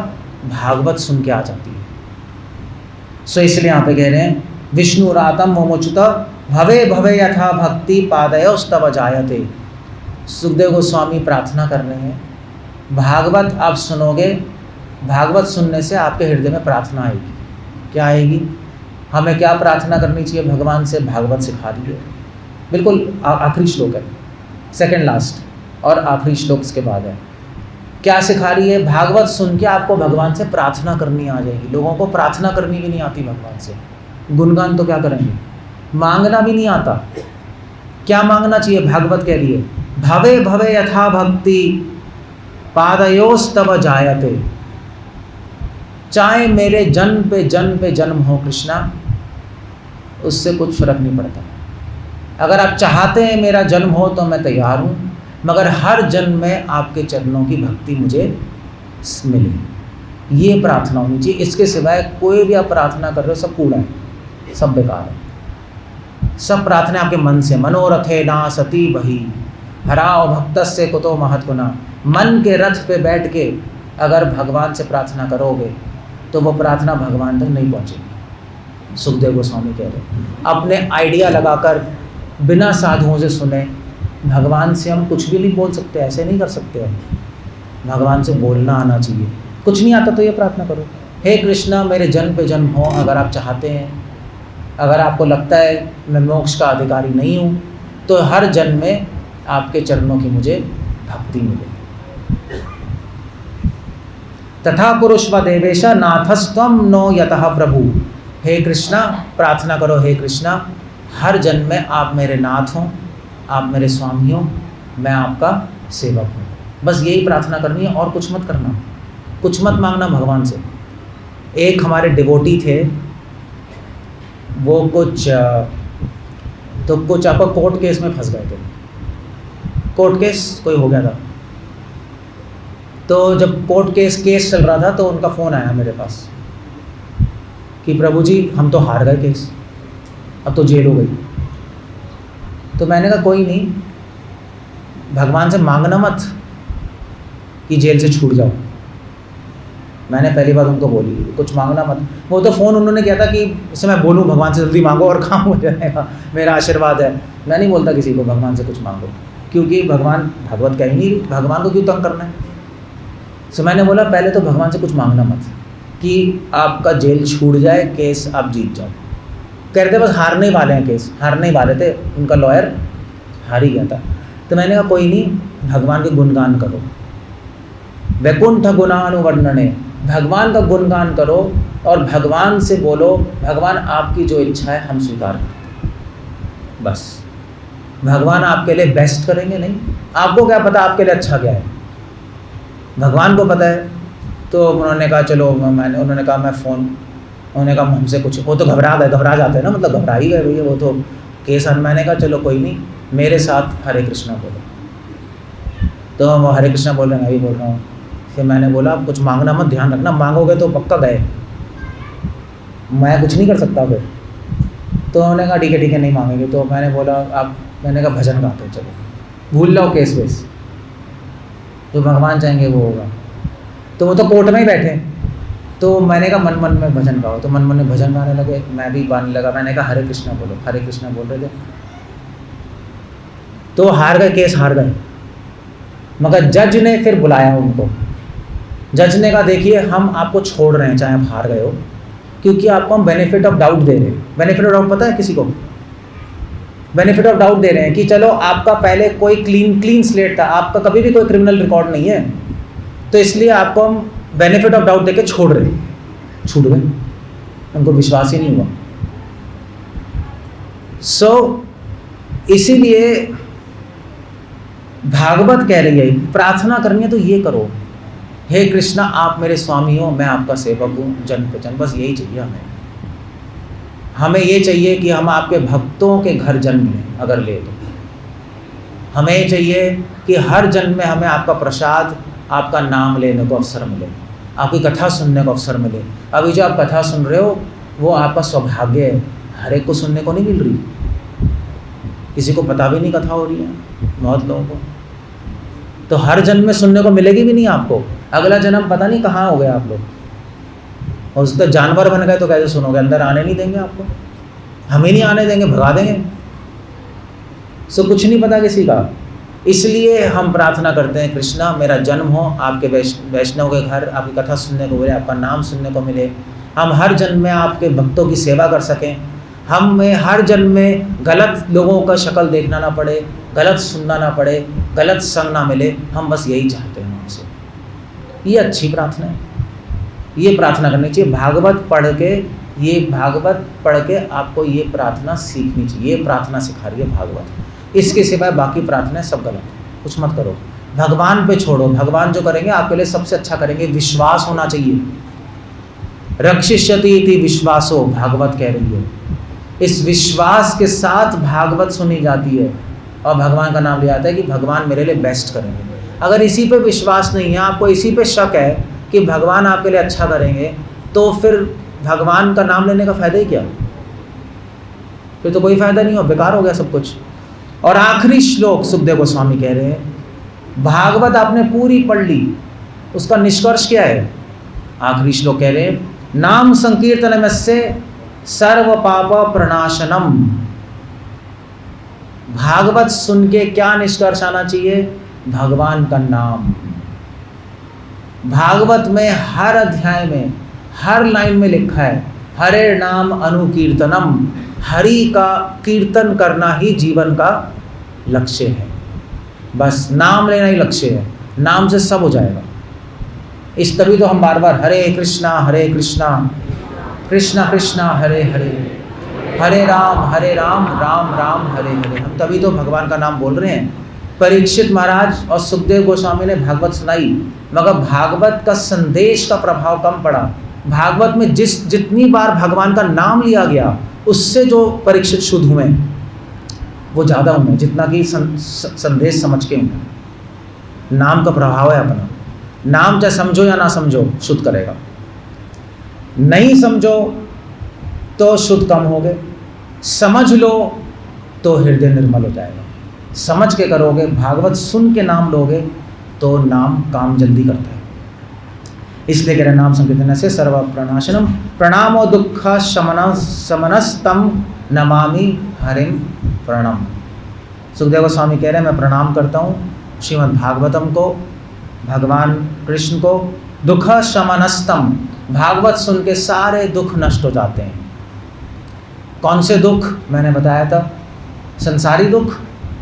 भागवत सुन के आ जाती है। सो इसलिए यहाँ पे कह रहे हैं विष्णु रातम मोमोच्युत भवे भवे यथा भक्ति पादयोस्तव जायते। सुखदेव गोस्वामी प्रार्थना कर रहे हैं, भागवत आप सुनोगे, भागवत सुनने से आपके हृदय में प्रार्थना आएगी। क्या आएगी? हमें क्या प्रार्थना करनी चाहिए भगवान से? भागवत सिखा दी है। बिल्कुल आखिरी श्लोक है, सेकंड लास्ट और आखिरी श्लोक इसके बाद है। क्या सिखा रही है? भागवत सुन के आपको भगवान से प्रार्थना करनी आ जाएगी। लोगों को प्रार्थना करनी भी नहीं आती भगवान से, गुणगान तो क्या करेंगे, मांगना भी नहीं आता। क्या मांगना चाहिए? भागवत कह रही है भवे भवे यथा भक्ति पादयोस्तव जायते। चाहे मेरे जन्म पे जन्म हो कृष्णा, उससे कुछ फर्क नहीं पड़ता। अगर आप चाहते हैं मेरा जन्म हो तो मैं तैयार हूँ, मगर हर जन्म में आपके चरणों की भक्ति मुझे मिले, ये प्रार्थना होनी चाहिए। इसके सिवाय कोई भी आप प्रार्थना कर रहे हो सब कूड़ा है, सब बेकार है। सब प्रार्थना आपके मन से, मनोरथे ना सती बही हराओ भक्तस्य कुतो महत्गुना। मन के रथ पे बैठ के अगर भगवान से प्रार्थना करोगे तो वो प्रार्थना भगवान तक नहीं पहुँचेगी। सुखदेव गोस्वामी कह रहे हैं अपने आइडिया लगाकर बिना साधुओं से सुने भगवान से हम कुछ भी नहीं बोल सकते, ऐसे नहीं कर सकते। हम भगवान से बोलना आना चाहिए। कुछ नहीं आता तो ये प्रार्थना करो, हे कृष्णा मेरे जन्म पे जन्म हो। अगर आप चाहते हैं, अगर आपको लगता है मैं मोक्ष का अधिकारी नहीं हूँ, तो हर जन्म में आपके चरणों की मुझे भक्ति मिले। तथा कुरुष्व देवेश नाथस्त्वं नो यतः प्रभु। हे कृष्णा प्रार्थना करो, हे कृष्णा हर जन्म में आप मेरे नाथ हों, आप मेरे स्वामी हों, मैं आपका सेवक हूँ। बस यही प्रार्थना करनी है और कुछ मत करना, कुछ मत मांगना भगवान से। एक हमारे डिवोटी थे, वो कुछ आपको कोर्ट केस में फंस गए थे। कोर्ट केस कोई हो गया था, तो जब कोर्ट केस चल रहा था तो उनका फ़ोन आया मेरे पास कि प्रभु जी हम तो हार गए केस, अब तो जेल हो गई। तो मैंने कहा कोई नहीं, भगवान से मांगना मत कि जेल से छूट जाओ। मैंने पहली बार उनको बोली कुछ मांगना मत। वो तो फ़ोन उन्होंने किया था कि इससे मैं बोलूँ भगवान से जल्दी मांगो और काम हो जाएगा, मेरा आशीर्वाद है। मैं नहीं बोलता किसी को भगवान से कुछ मांगो, क्योंकि भगवान भागवत कह ही नहीं, भगवान को क्यों तंग करना है। सो मैंने बोला पहले तो भगवान से कुछ मांगना मत कि आपका जेल छूट जाए, केस आप जीत जाओ। कह रहे थे बस हारने वाले हैं, केस हारने वाले थे, उनका लॉयर हार ही गया था। तो मैंने कहा कोई नहीं, भगवान के गुणगान करो, वैकुंठ गुणानुवर्णने, भगवान का गुणगान करो और भगवान से बोलो भगवान आपकी जो इच्छा है हम स्वीकार करते हैं। बस भगवान आपके लिए बेस्ट करेंगे, नहीं आपको क्या पता आपके लिए अच्छा क्या है, भगवान को पता है। तो उन्होंने कहा चलो, उन्होंने कहा मैं फ़ोन, उन्होंने कहा हमसे कुछ, वो तो घबरा जाते हैं ना, मतलब घबरा ही गए भैया, वो तो केस। मैंने कहा चलो कोई नहीं, मेरे साथ हरे कृष्णा बोलो। तो वो हरे कृष्णा बोल रहे हैं, मैं भी बोल रहा हूँ। फिर मैंने बोला आप कुछ मांगना मत, ध्यान रखना, मांगोगे तो पक्का गए, मैं कुछ नहीं कर सकता फिर। तो उन्होंने कहा ठीक है नहीं मांगेंगे। तो मैंने बोला मैंने कहा भजन गाते हो, चलो भूल जाओ केस वेस, जो भगवान चाहेंगे वो होगा। तो वो तो कोर्ट में ही बैठे, तो मैंने कहा मन मन में भजन गाओ। तो मन मन में भजन गाने लगे, मैं भी गाने लगा। मैंने कहा हरे कृष्णा बोलो, हरे कृष्णा बोल रहे थे। तो हार गए, केस हार गए। मगर जज ने फिर बुलाया उनको। जज ने कहा देखिए हम आपको छोड़ रहे हैं चाहे आप हार गए हो, क्योंकि आपको हम बेनिफिट ऑफ डाउट दे रहे हैं। बेनिफिट ऑफ डाउट पता है किसी को? बेनिफिट ऑफ डाउट दे रहे हैं कि चलो आपका पहले कोई क्लीन स्लेट था, आपका कभी भी कोई क्रिमिनल रिकॉर्ड नहीं है, तो इसलिए आपको हम बेनिफिट ऑफ डाउट देके छोड़ रहे हैं। छूट गए, उनको विश्वास ही नहीं हुआ। इसीलिए भागवत कह रही है प्रार्थना करनी है तो ये करो, हे कृष्णा आप मेरे स्वामी हो, मैं आपका सेवक हूँ जन्म पे जन्म। बस यही चाहिए हमें ये चाहिए कि हम आपके भक्तों के घर जन्म लें, अगर ले तो हमें ये चाहिए कि हर जन्म में हमें आपका प्रसाद, आपका नाम लेने को अवसर मिले, आपकी कथा सुनने को अवसर मिले। अभी जो आप कथा सुन रहे हो वो आपका सौभाग्य है, हर एक को सुनने को नहीं मिल रही, किसी को पता भी नहीं कथा हो रही है बहुत लोगों को, तो हर जन्म में सुनने को मिलेगी भी नहीं आपको। अगला जन्म पता नहीं कहाँ हो गया आप लोग, और उसका जानवर बन गए तो कैसे सुनोगे? अंदर आने नहीं देंगे आपको, हम ही नहीं आने देंगे, भगा देंगे। कुछ नहीं पता किसी का। इसलिए हम प्रार्थना करते हैं कृष्णा मेरा जन्म हो आपके वैष्णव के घर, आपकी कथा सुनने को मिले, आपका नाम सुनने को मिले, हम हर जन्म में आपके भक्तों की सेवा कर सकें, हमें हर जन्म में गलत लोगों का शक्ल देखना ना पड़े, गलत सुनना ना पड़े, गलत संग ना मिले। हम बस यही चाहते हैं आपसे। ये अच्छी प्रार्थना है, ये प्रार्थना करनी चाहिए। भागवत पढ़ के आपको ये प्रार्थना सीखनी चाहिए। ये प्रार्थना सिखा रही है भागवत। इसके सिवाय बाकी प्रार्थनाएं सब गलत है, कुछ मत करो, भगवान पे छोड़ो। भगवान जो करेंगे आपके लिए सबसे अच्छा करेंगे। विश्वास होना चाहिए। रक्षिष्यति इति विश्वासो, भागवत कह रही है। इस विश्वास के साथ भागवत सुनी जाती है और भगवान का नाम लिया जाता है कि भगवान मेरे लिए बेस्ट करेंगे। अगर इसी पे विश्वास नहीं है, आपको इसी पे शक है कि भगवान आपके लिए अच्छा करेंगे, तो फिर भगवान का नाम लेने का फ़ायदा ही क्या? फिर तो कोई फ़ायदा नहीं हो, बेकार हो गया सब कुछ। और आखिरी श्लोक सुखदेव गोस्वामी कह रहे हैं, भागवत आपने पूरी पढ़ ली, उसका निष्कर्ष क्या है? आखिरी श्लोक कह रहे हैं, नाम संकीर्तनमस्य सर्व पाप प्रणाशनम। भागवत सुन के क्या निष्कर्ष आना चाहिए? भगवान का नाम। भागवत में हर अध्याय में, हर लाइन में लिखा है, हरे नाम अनुकीर्तनम, हरि का कीर्तन करना ही जीवन का लक्ष्य है। बस नाम लेना ही लक्ष्य है, नाम से सब हो जाएगा। इस तभी तो हम बार बार हरे कृष्णा कृष्णा कृष्णा हरे हरे, हरे राम राम राम हरे हरे। हम तभी तो भगवान का नाम बोल रहे हैं। परीक्षित महाराज और सुखदेव गोस्वामी ने भागवत सुनाई, मगर भागवत का संदेश का प्रभाव कम पड़ा। भागवत में जितनी बार भगवान का नाम लिया गया, उससे जो परीक्षित शुद्ध हुए वो ज़्यादा हुए जितना कि संदेश समझ के हुए। नाम का प्रभाव है अपना। नाम चाहे समझो या ना समझो, शुद्ध करेगा। नहीं समझो तो शुद्ध कम हो गए, समझ लो तो हृदय निर्मल हो जाएगा। समझ के करोगे, भागवत सुन के नाम लोगे तो नाम काम जल्दी करता है। इसलिए कह रहे नाम संकीर्तन से सर्व प्रणाशनम प्रणामो दुख शमनस्तम नमामि हरिम प्रणम। सुखदेव गोस्वामी कह रहे हैं मैं प्रणाम करता हूँ श्रीमद् भागवतम को, भगवान कृष्ण को। दुख शमनस्तम, भागवत सुन के सारे दुख नष्ट हो जाते हैं। कौन से दुख? मैंने बताया था, संसारी दुख।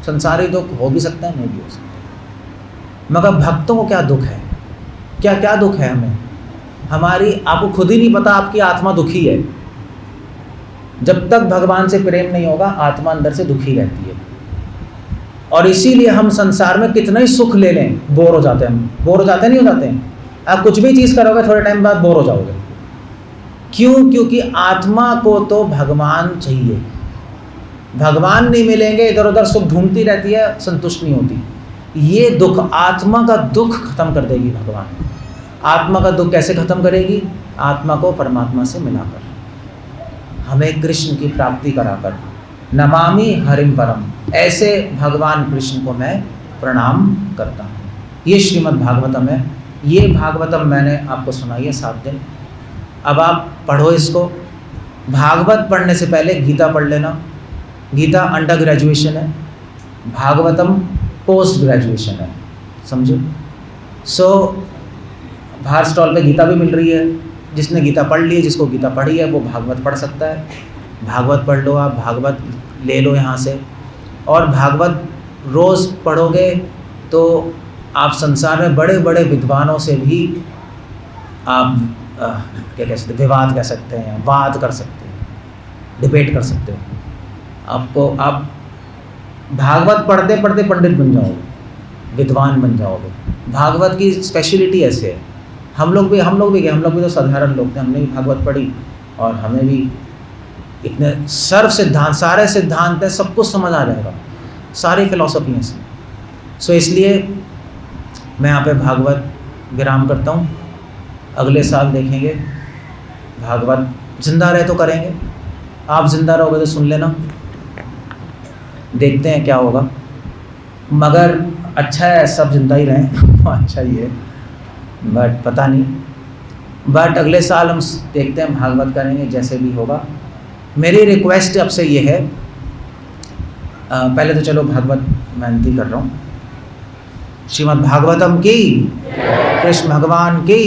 संसारी दुख हो भी सकता है, नहीं भी हो सकता। मगर भक्तों को क्या दुख है? क्या क्या दुख है हमें? हमारी, आपको खुद ही नहीं पता आपकी आत्मा दुखी है। जब तक भगवान से प्रेम नहीं होगा, आत्मा अंदर से दुखी रहती है। और इसीलिए हम संसार में कितना ही सुख ले लें, बोर हो जाते हैं। हम बोर हो जाते नहीं हो जाते हैं? आप कुछ भी चीज़ करोगे थोड़े टाइम बाद बोर हो जाओगे। क्यों? क्योंकि आत्मा को तो भगवान चाहिए। भगवान नहीं मिलेंगे, इधर उधर सुख ढूंढती रहती है, संतुष्ट नहीं होती। ये दुख, आत्मा का दुख खत्म कर देगी भगवान। आत्मा का दुख कैसे खत्म करेगी? आत्मा को परमात्मा से मिलाकर, हमें कृष्ण की प्राप्ति कराकर। नमामि हरिम परम, ऐसे भगवान कृष्ण को मैं प्रणाम करता हूँ। ये श्रीमद् भागवतम है। ये भागवतम मैंने आपको सुनाई है 7 दिन। अब आप पढ़ो इसको। भागवत पढ़ने से पहले गीता पढ़ लेना। गीता अंडर ग्रेजुएशन है, भागवतम पोस्ट ग्रेजुएशन है, समझो। सो बाहर स्टॉल पे गीता भी मिल रही है, जिसने गीता पढ़ ली है, जिसको गीता पढ़ी है वो भागवत पढ़ सकता है। भागवत पढ़ लो, आप भागवत ले लो यहाँ से, और भागवत रोज़ पढ़ोगे तो आप संसार में बड़े बड़े विद्वानों से भी आप क्या कह सकते, विवाद कह सकते हैं, वाद कर सकते हैं, डिबेट कर सकते हो। आपको आप भागवत पढ़ते पढ़ते पंडित बन जाओगे, विद्वान बन जाओगे। भागवत की स्पेशलिटी ऐसे है। हम लोग भी तो साधारण लोग थे, हमने भी भागवत पढ़ी और हमें भी इतने सर्व सिद्धांत, सारे सिद्धांत हैं, सब कुछ समझ आ जाएगा, सारी फिलॉसफी है इसमें। सो इसलिए मैं यहाँ पे भागवत विराम करता हूँ। अगले साल देखेंगे भागवत, जिंदा रहे तो करेंगे, आप जिंदा रहोगे तो सुन लेना, देखते हैं क्या होगा। मगर अच्छा है सब जिंदा ही रहें अच्छा ही है, बट पता नहीं। बट अगले साल हम देखते हैं, भागवत करेंगे जैसे भी होगा। मेरी रिक्वेस्ट आपसे ये है, पहले तो चलो भागवत मैं विनती कर रहा हूँ। श्रीमद् भागवतम की, कृष्ण भगवान की।